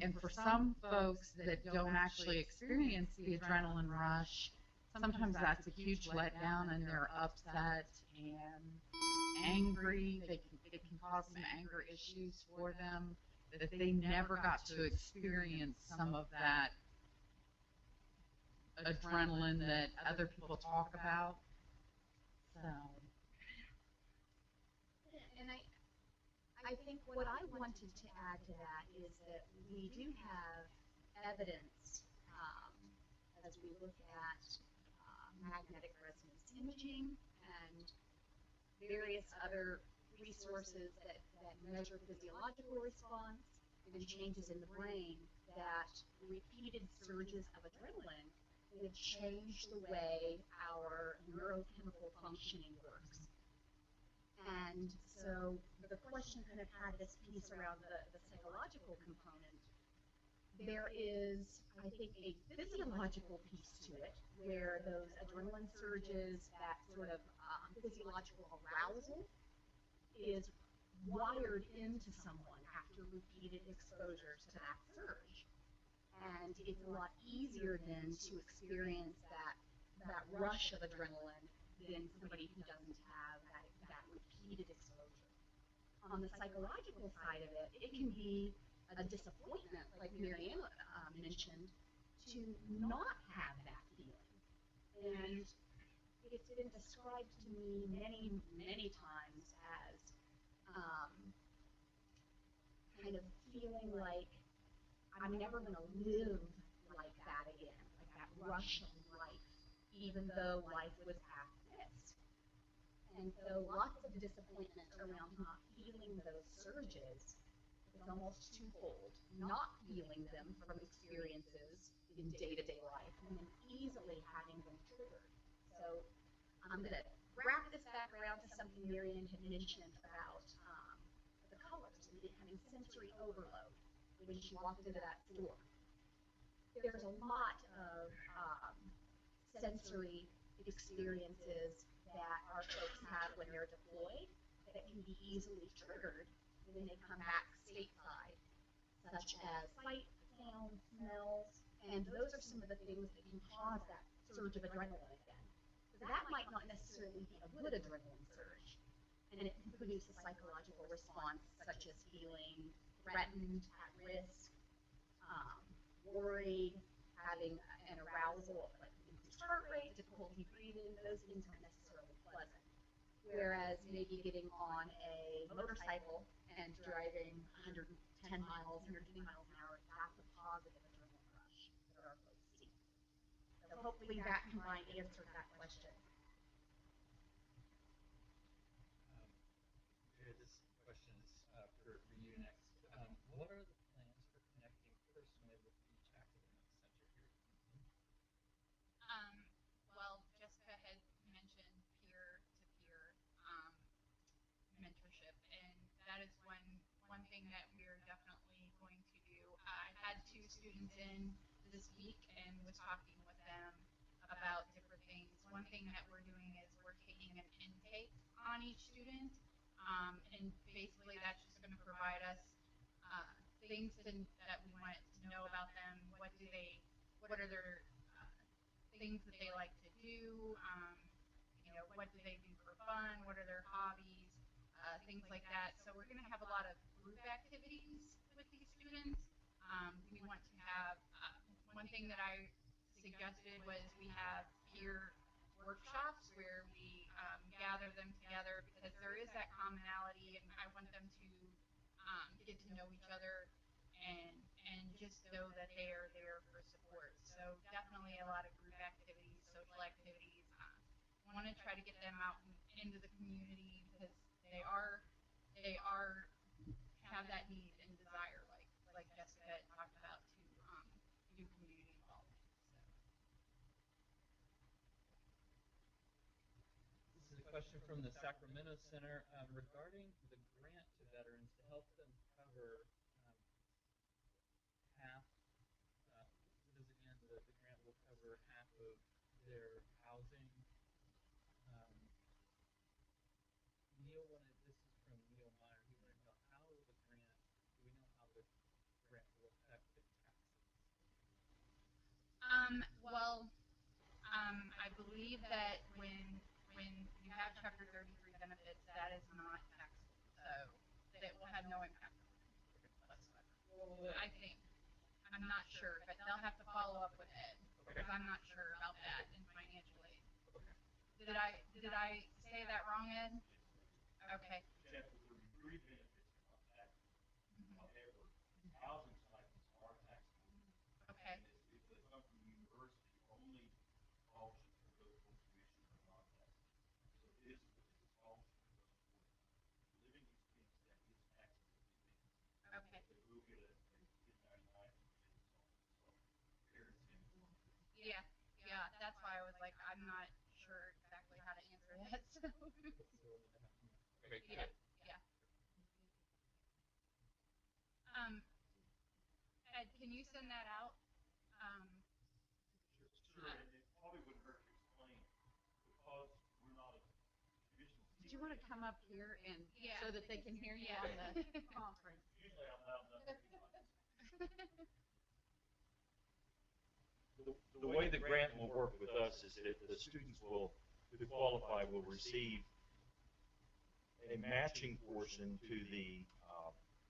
And for some folks that don't actually experience the adrenaline rush, sometimes that's a huge letdown and they're upset and angry. It can cause some anger issues for them that they never got to experience some of that adrenaline that other people talk about. So. And I think what I wanted to add to that is that we do have evidence as we look at magnetic resonance imaging and various other resources that measure physiological response and changes in the brain, that repeated surges of adrenaline can change the way our neurochemical functioning works. And so the question kind of had this piece around the psychological component. There is, I think, a physiological piece to it, where those adrenaline surges, that sort of physiological arousal, is wired into someone after repeated exposures to that surge. And it's a lot easier then to experience that rush of adrenaline than somebody who doesn't have that repeated exposure. On the psychological side of it, it can be a disappointment, like Marianne mentioned, to not have that feeling. And it's been described to me many, many times as kind of feeling like I'm never going to live like that again, like that rush of life, even though life was at risk. And so lots of disappointment around not feeling those surges. It's almost twofold, not feeling them from experiences in day-to-day life, and then easily having them triggered. So I'm going to wrap this back around to something Marianne had mentioned about the colors and having sensory overload when she walked into that store. There's a lot of sensory experiences that our folks have when they're deployed that can be easily triggered when they come back stateside, such as sight, sound, smells, and those are some of the things that can cause that surge of adrenaline again. So that might not necessarily be a good adrenaline surge, and it can produce a psychological response such as feeling threatened, at risk, worried, having an arousal, like increased heart rate, difficulty breathing. Those things aren't necessarily pleasant. Whereas maybe getting on a motorcycle and driving 110 miles, 120 miles an hour, that's a positive adrenaline rush that our folks see. So hopefully that combined answered that question. This question is for you next. What are the plans for connecting personally with each academic center here? Well, Jessica had mentioned peer-to-peer mentorship, and that is one thing that we're definitely going to do. I had 2 students in this week and was talking with them about different things. One thing that we're doing is we're taking an intake on each student, and basically that's just going to provide us things that we want to know about them. What are their things that they like to do? What do they do for fun? What are their hobbies? Things like that. So we're going to have a lot of group activities with these students. We want to have one thing that I suggested was we have peer workshops where we gather them together, because there is that commonality, and I want them to get to know each other and just know that they are there for support. So definitely a lot of group activities, social activities. Want to try to get them out into the community, because they have that need and desire, like Jessica question from the Sacramento Center regarding the grant to veterans to help them cover half. Because again, the grant will cover half of their housing. Neil wanted. This is from Neil Meyer. He wanted to know how the grant. Do we know how the grant will affect the taxes? I believe that when you have Chapter 33 benefits, that is not taxable, so that will have no impact whatsoever. I think. I'm not sure, but they'll have to follow up with Ed because I'm not sure about that in financial aid. Did I say that wrong, Ed? Okay. Chapter 33 benefits are not taxable. However, housing stipends are taxable. Okay. And if they come from the university, only scholarship for those for tuition are not taxable. So this is a scholarship for those for living expense that is taxable event. Okay. They will get a 1099 so parents can. Yeah, that's why I was like, I'm not sure exactly how to answer that. So. Okay, Yeah. Ed, can you send that out? Sure, and it probably wouldn't hurt to explain because we're not a traditional. Did you want to come up here and Yeah. so that they can hear you on the conference? Usually I'm loud enough to The way the grant will work with us is that the students will, who qualify, will receive a matching portion to the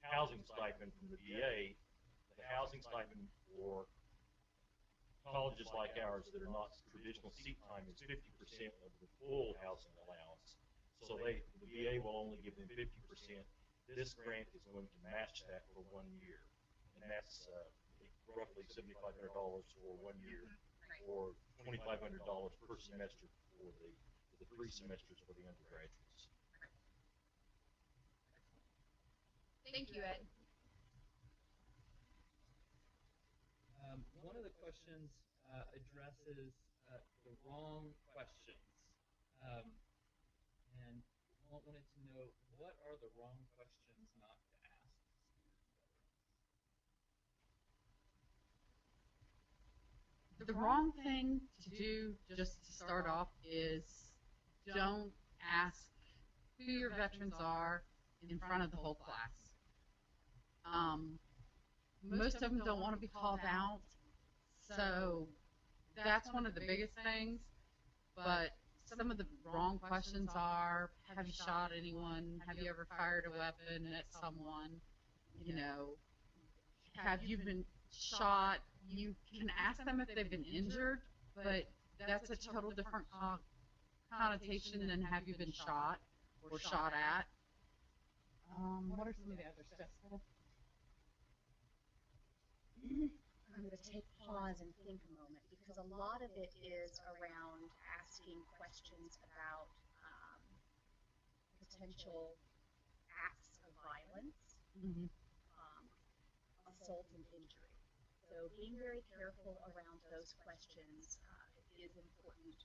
housing stipend from the VA. The housing stipend for colleges like ours that are not traditional seat time is 50% of the full housing allowance. So the VA will only give them 50%. This grant is going to match that for 1 year, and that's roughly $7,500 for 1 year, or $2,500 per semester for the 3 semesters for the undergraduates. Thank you, Ed. One of the questions addresses the wrong questions. And wanted to know, what are the wrong questions not to ask? The wrong thing to do, just to start off, is don't ask who your veterans are in front of the whole class. Most of them don't want to be called out, so that's one of the biggest things. But some of the wrong questions are, have you shot anyone? Have you ever fired a weapon at someone? You know, have you been shot? You can ask them if they've been injured, but that's a total different connotation than have you been shot or shot at. What are some of the other steps? I'm going to take pause and think a moment because a lot of it is around asking questions about potential acts of violence, assault, and injury. So being very careful around those questions is important.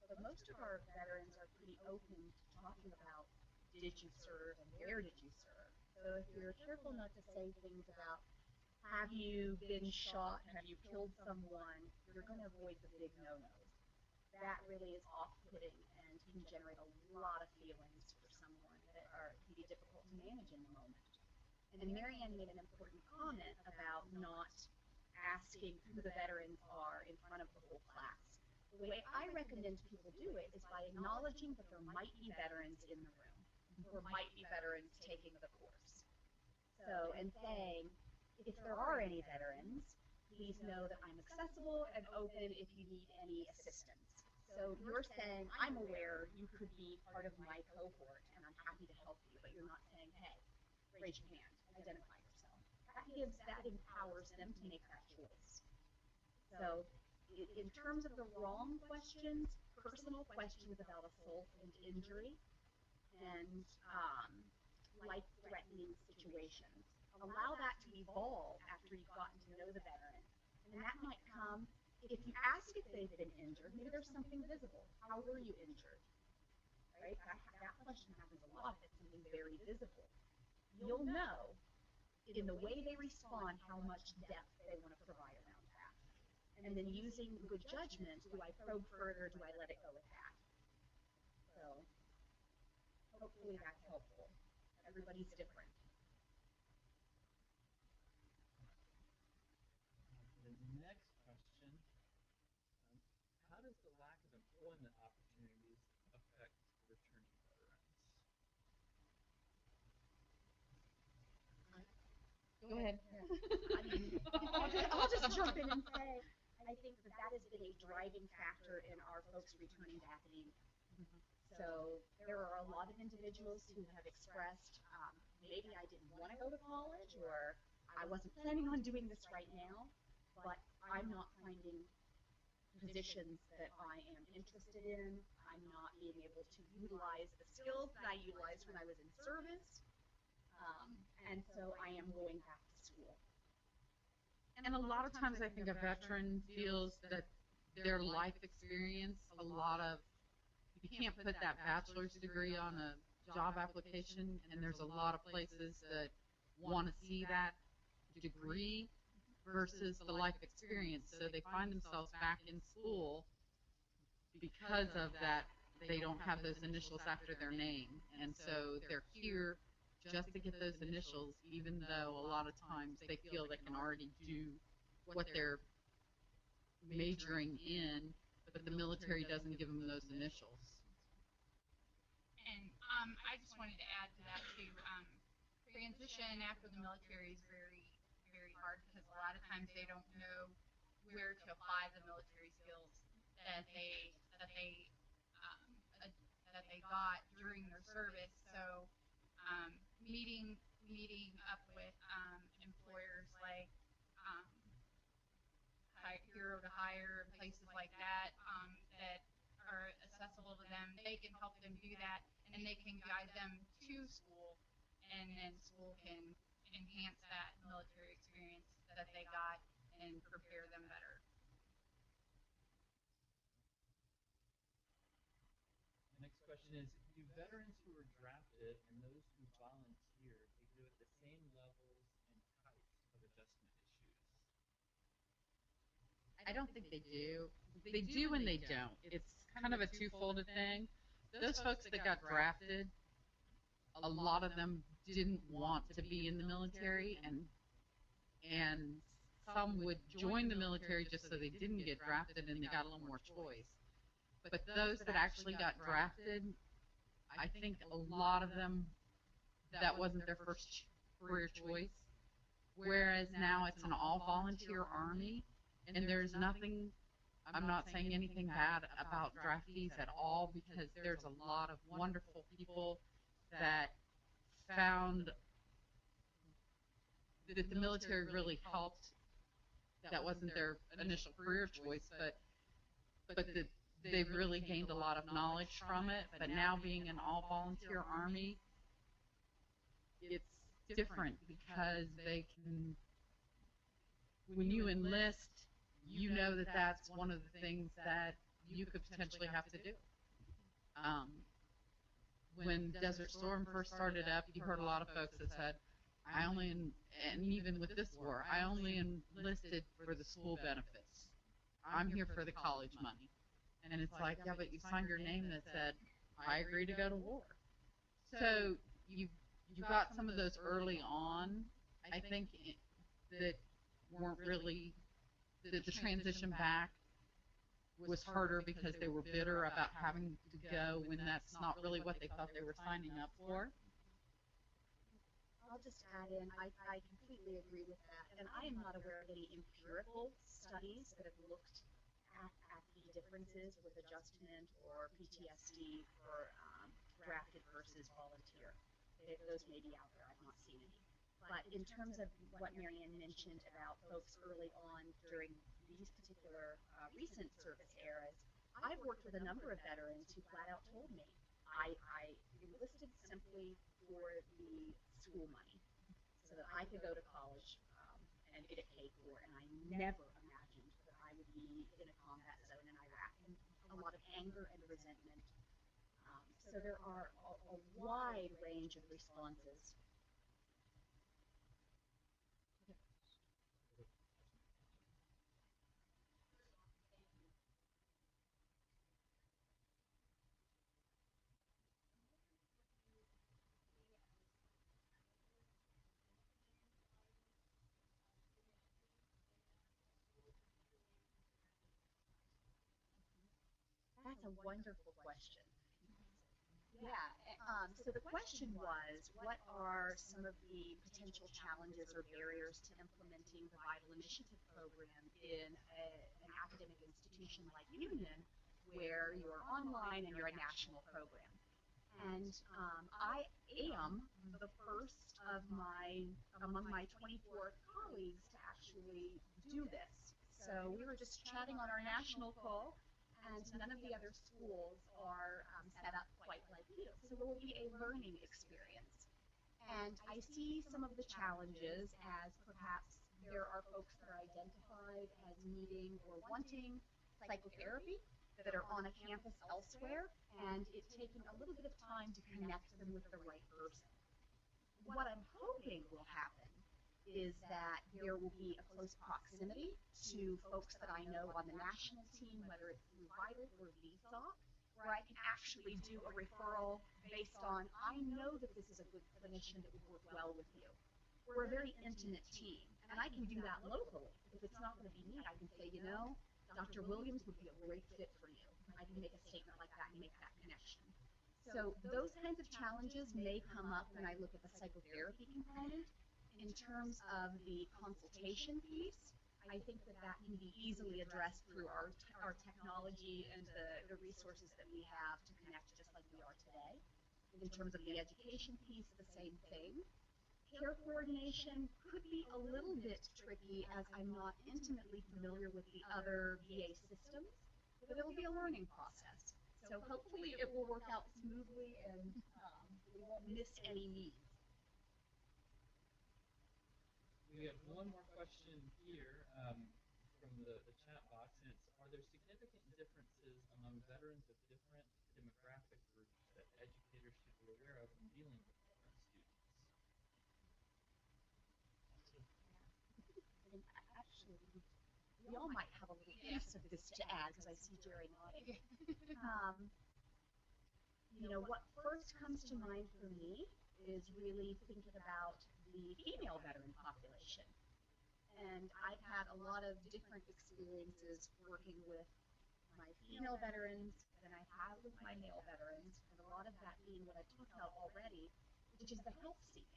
But most of our veterans are pretty open to talking about did you serve and where did you serve. So if you're careful not to say things about have you been shot, have you killed someone, you're going to avoid the big no-nos. That really is off-putting and can generate a lot of feelings for someone that can be difficult to manage in the moment. And Marianne made an important comment about not asking who the veterans are in front of the whole class. The way I recommend people do it is by acknowledging that there might be veterans in the room, or might be veterans taking the course. So, and saying, if there are any veterans, please know that I'm accessible and open if you need any assistance. So you're saying, I'm aware you could be part of my cohort and I'm happy to help you, but you're not saying, hey, raise your hand, identify yourself. That empowers them to make that choice. So in terms of the wrong questions, personal questions about assault and injury and life-threatening situations, allow that to evolve after you've gotten to know the veteran. And that might come, if you ask if they've been injured, maybe there's something visible. How were you injured? right? That question happens a lot if it's something very visible. You'll know in the way they respond how much depth they want to provide around that. And then using good judgment, do I probe further, do I let it go with that? So hopefully that's helpful. Everybody's different. The next question, how does the lack of employment opportunities affect returning veterans? Go ahead. I'll just jump in and say, I think that has been a driving factor in our folks returning to academia. So there are a lot of individuals who have expressed, maybe I didn't want to go to college, or I wasn't planning on doing this right now, but I'm not finding positions that I am interested in. I'm not being able to utilize the skills that I utilized when I was in service. And so I am going back to school. And a lot of times I think a veteran feels that their life experience, you can't put that bachelor's degree on a job application, and there's a lot of places that want to see that degree versus the life experience. So they find themselves back in school because of that. They don't have those initials after their name, and so they're here just to get those initials, even though a lot of times they feel they can already do what they're majoring in, but the military doesn't give them those initials. And I just wanted to add to that too. Transition after the military is very, very hard because a lot of times they don't know where to apply the military skills that they got during their service. So meeting up with employers like Hero to Hire, places like that that are accessible to them, they can help them do that, and they can guide them to school, and then school can enhance that military experience that they got and prepare them better. The next question is, do veterans who are drafted and those who volunteer exhibit the same levels and types of adjustment issues? I don't think they do. They do and they don't. It's kind of a two-folded thing. Those folks that got drafted, a lot of them didn't want to be in the military, and some would join the military just so they didn't get drafted and they got a little more choice. But those that actually got drafted, I think a lot of them, that wasn't their first career choice. Whereas now it's an all-volunteer Army, and there's nothing, I'm not saying anything bad about draftees at all, because there's a lot of wonderful people that found that the military really helped. That wasn't their initial career choice, but they've really gained a lot of knowledge from it. But now being an all-volunteer Army, it's different because they can, when you enlist, you know that that's one of the things that you could potentially have to do. When Desert Storm first started up, you heard a lot of folks that said, and even with this war, I only enlisted for the school benefits. I'm here for the college money. And it's like, yeah, but you signed your name that said, I agree to go to war. So you got some of those early on, I think, that weren't really, the transition back was harder because they were bitter about having to go when that's not really what they thought they were signing up for. I'll just add in, I completely agree with that, and I am not aware of any empirical studies that have looked at the differences with adjustment or PTSD for drafted versus volunteer. Those may be out there, I've not seen any. But in terms of what Marianne mentioned about folks early on during these particular recent service eras, I've worked with a number of veterans who flat out told me, I enlisted simply for the school money so that I could go to college and get it paid for, and I never imagined that I would be in a combat zone in Iraq, and a lot of anger and resentment. So there are a wide range of responses. That's a wonderful question. Yeah, so the question was, what are some of the potential challenges or barriers to implementing the Vital Initiative program in an academic institution like Union, where you're online and you're a national program? And I am the first of among my 24 colleagues to actually do this. So we were just chatting on our national call, and none of the other schools are set up quite like you. So it will be a learning experience. And I see some of the challenges as perhaps there are folks that are identified as needing or wanting psychotherapy that are on a campus elsewhere, and it's taking a little bit of time to connect them with the right person. What I'm hoping will happen is that there will be a close proximity to folks that I know on the national team, whether it's through Vital or VSOC, where I can actually do a referral based on, I know that this is a good clinician that would work well with you. We're a very intimate team, and I can do that locally. If it's not going to be me, I can say, you know, Dr. Williams would be a great fit for you. I can make a statement like that and make that connection. So those kinds of challenges may come up when I look at the psychotherapy component. In terms of the consultation piece, I think that that can be easily addressed through our technology and the resources that we have to connect just like we are today. In terms of the education piece, the same thing. Care coordination could be a little bit tricky as I'm not intimately familiar with the other VA systems, but it'll be a learning process. So hopefully it will work out smoothly and we won't miss any needs. We have one more question here from the chat box, and it's, are there significant differences among veterans of different demographic groups that educators should be aware of when dealing with different students? And actually, we all might have a little piece of this to add, because I see Jerry nodding. You know, what first comes to mind for me is really thinking about the female veteran population. And I've had a lot of different experiences working with my female veterans than I have with my male veterans, and a lot of that being what I've talked about already, which is the help seeking.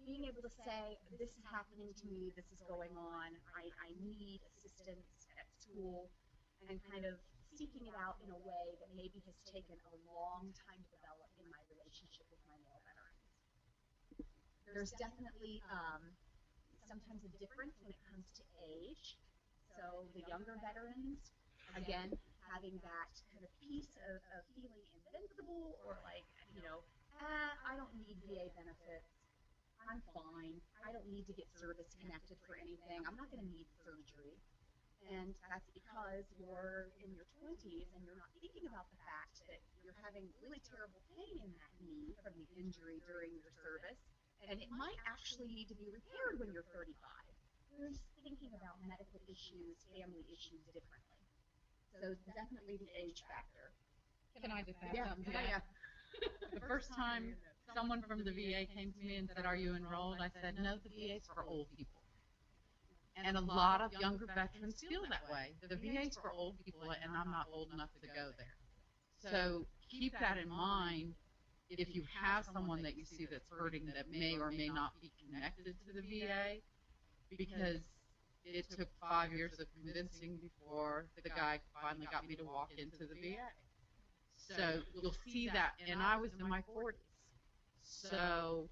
Being able to say, this is happening to me, this is going on, I need assistance at school, and kind of seeking it out in a way that maybe has taken a long time to develop in my relationship with my male veterans. There's definitely sometimes a difference when it comes to age. So the younger veterans, again, having that kind of piece of feeling invincible, or like, you know, I don't need VA benefits. I'm fine. I don't need to get service connected for anything. I'm not going to need surgery. And that's because you're in your 20s and you're not thinking about the fact that you're having really terrible pain in that knee from the injury during your service, and it might actually need to be repaired when you're 35. You're just thinking about medical issues, family issues differently. So definitely the age factor. Can I just add Yeah, something to that? The first time someone from the VA came to me and said, "Are you enrolled?" I said, "No, the VA is for old people." And a lot of younger veterans feel that way. The VA is for old people, and I'm not old enough to go there. So keep that in mind if you have someone that you see that's hurting that may or may not be connected to the VA, because it took 5 years of convincing before the guy finally got me to walk into the VA. So you'll see that, and I was in my 40s. So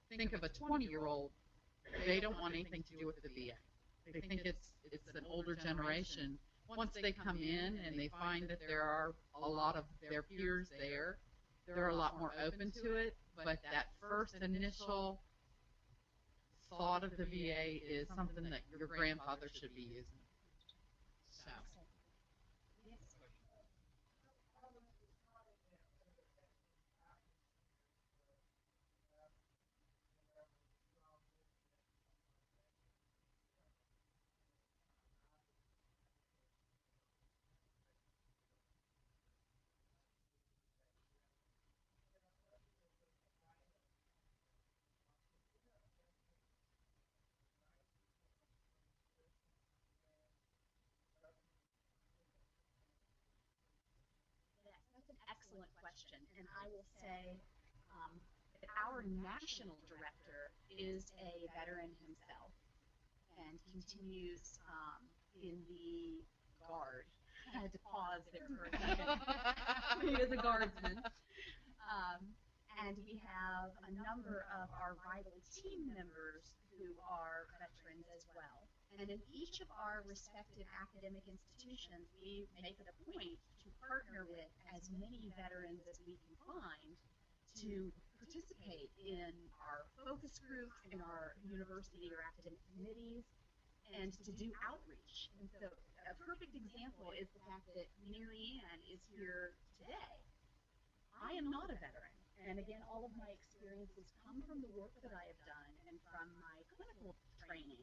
think of a 20-year-old. They don't want anything to do with the VA. They think it's an older generation. Once they come in and they find that there are a lot of their peers there, they're a lot more open to it. But that first initial thought of the VA is something that your grandfather should be using. So. excellent question. And I will say that our national director is a veteran himself and continues in the Guard. I had to pause there for a second. He is a guardsman. And we have a number of our rival team members who are veterans as well. And in each of our respective academic institutions, we make it a point to partner with as many veterans as we can find to participate in our focus groups, in our university or academic committees, and to do outreach. And so a perfect example is the fact that Mary Ann is here today. I am not a veteran. And again, all of my experiences come from the work that I have done and from my clinical training.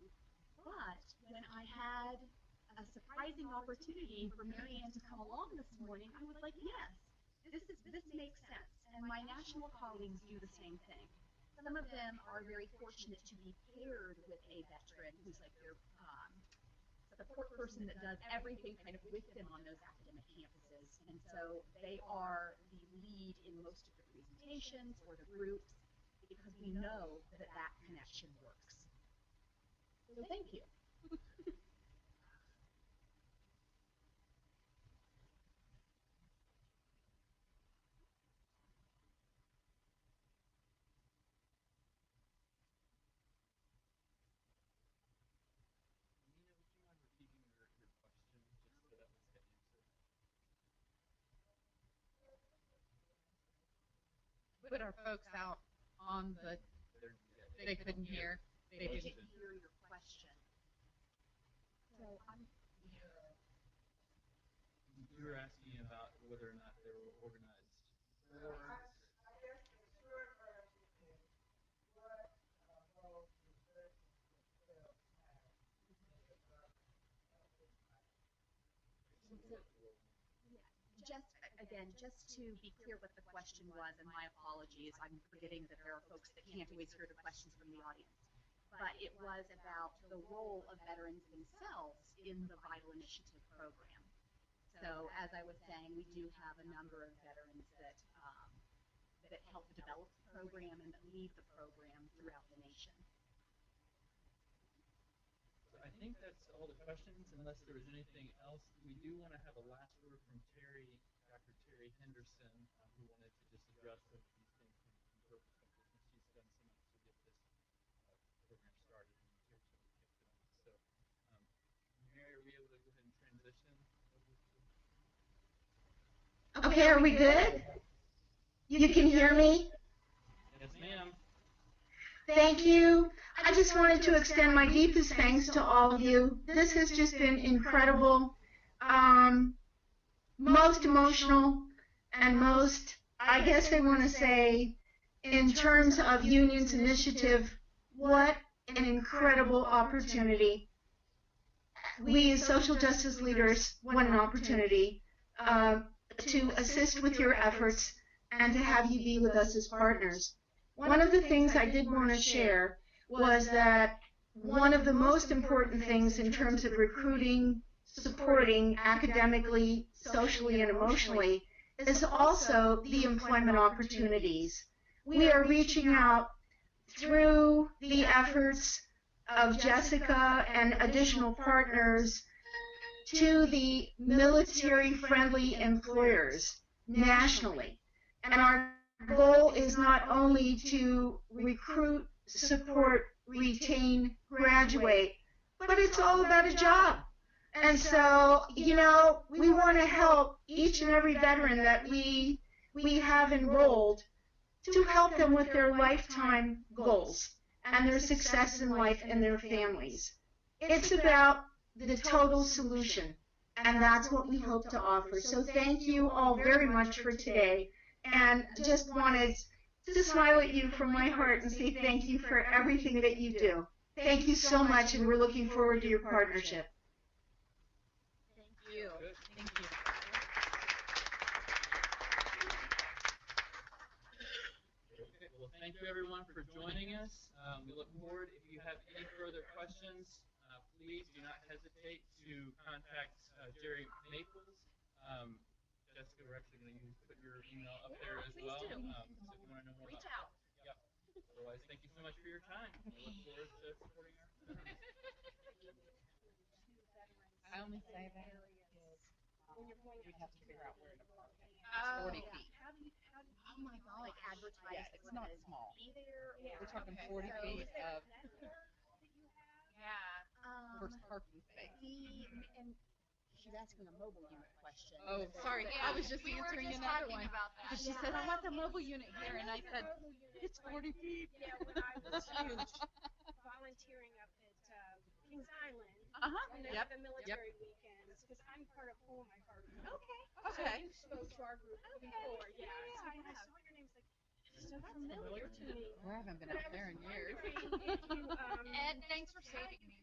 But when I had a surprising opportunity for Mary Ann to come along this morning, I was like, yes, this makes sense. And my national colleagues do the same thing. Some of them are very fortunate to be paired with a veteran who's like their support person that does everything kind of with them on those academic campuses. And so they are the lead in most of the presentations or the groups because we know that that connection works. So thank you. Put our folks out on the, they couldn't hear. They They didn't. didn't hear your question. So You were asking about whether or not they were organized boards. Just to be clear what the question was, and my apologies, I'm forgetting that there are folks that can't always hear the questions from the audience. But it was about the role of veterans themselves in the Vital Initiative program. So as I was saying, we do have a number of veterans that help develop the program and that lead the program throughout the nation. I think that's all the questions, unless there was anything else. We do want to have a last word from Terry, Dr. Terry Henderson, who wanted to just address some of these things from her perspective, since she's done so much to get this program started and Terry's really kicked it off. So, Mary, are we able to go ahead and transition? Okay, are we good? You can hear me? Yes, ma'am. Thank you. I just wanted to extend my deepest thanks to all of you. This has just been incredible, most emotional, and most, I guess I want to say, in terms of Union's initiative, what an incredible opportunity. We as social justice leaders want an opportunity to assist with your efforts and to have you be with us as partners. One of the things I did want to share was that one of the most important things in terms of recruiting, supporting academically, socially, and emotionally is also the employment opportunities. We are reaching out through the efforts of Jessica and additional partners to the military-friendly employers nationally. And our goal is not only to recruit, support, retain, graduate, but it's all about a job. And so, you know, we want to help each and every veteran that we have enrolled to help them with their lifetime goals and their success in life and their families. It's about the total solution, and that's what we hope to offer. So thank you all very much for today, and just wanted to smile at you from my heart and say thank you for everything that you do. Thank you so much, and we're looking forward to your partnership. Thank you. Good. Thank you. Okay, well, thank you everyone for joining us. We look forward. If you have any further questions, please do not hesitate to contact Jerry Maples. Jessica, we're actually going to put your email up there as well. So if you want to know more Reach about out. that. Yep. Otherwise, thank you so much for your time. We look forward to supporting our veterans. I only say that because we have to figure out where to park. Oh. 40 feet. Oh my God. Like advertise. Yeah, it's not small. Be there. We're talking 40 feet of Yeah. first parking space. And she's asking a mobile unit question. Oh, sorry. I was just We were answering just another talking one. about that. Because she said, I want the mobile unit here. And I said, it's 40 feet. Yeah, when I was volunteering up at Kings Island, when they Yep. have the military weekends, because I'm part of Pull My Heart. Okay. So Okay. you spoke to our group before, yeah. So when I saw your name, it's like, this is so familiar to me. I haven't been up there in years. Wondering if you, Ed, thanks for saving me.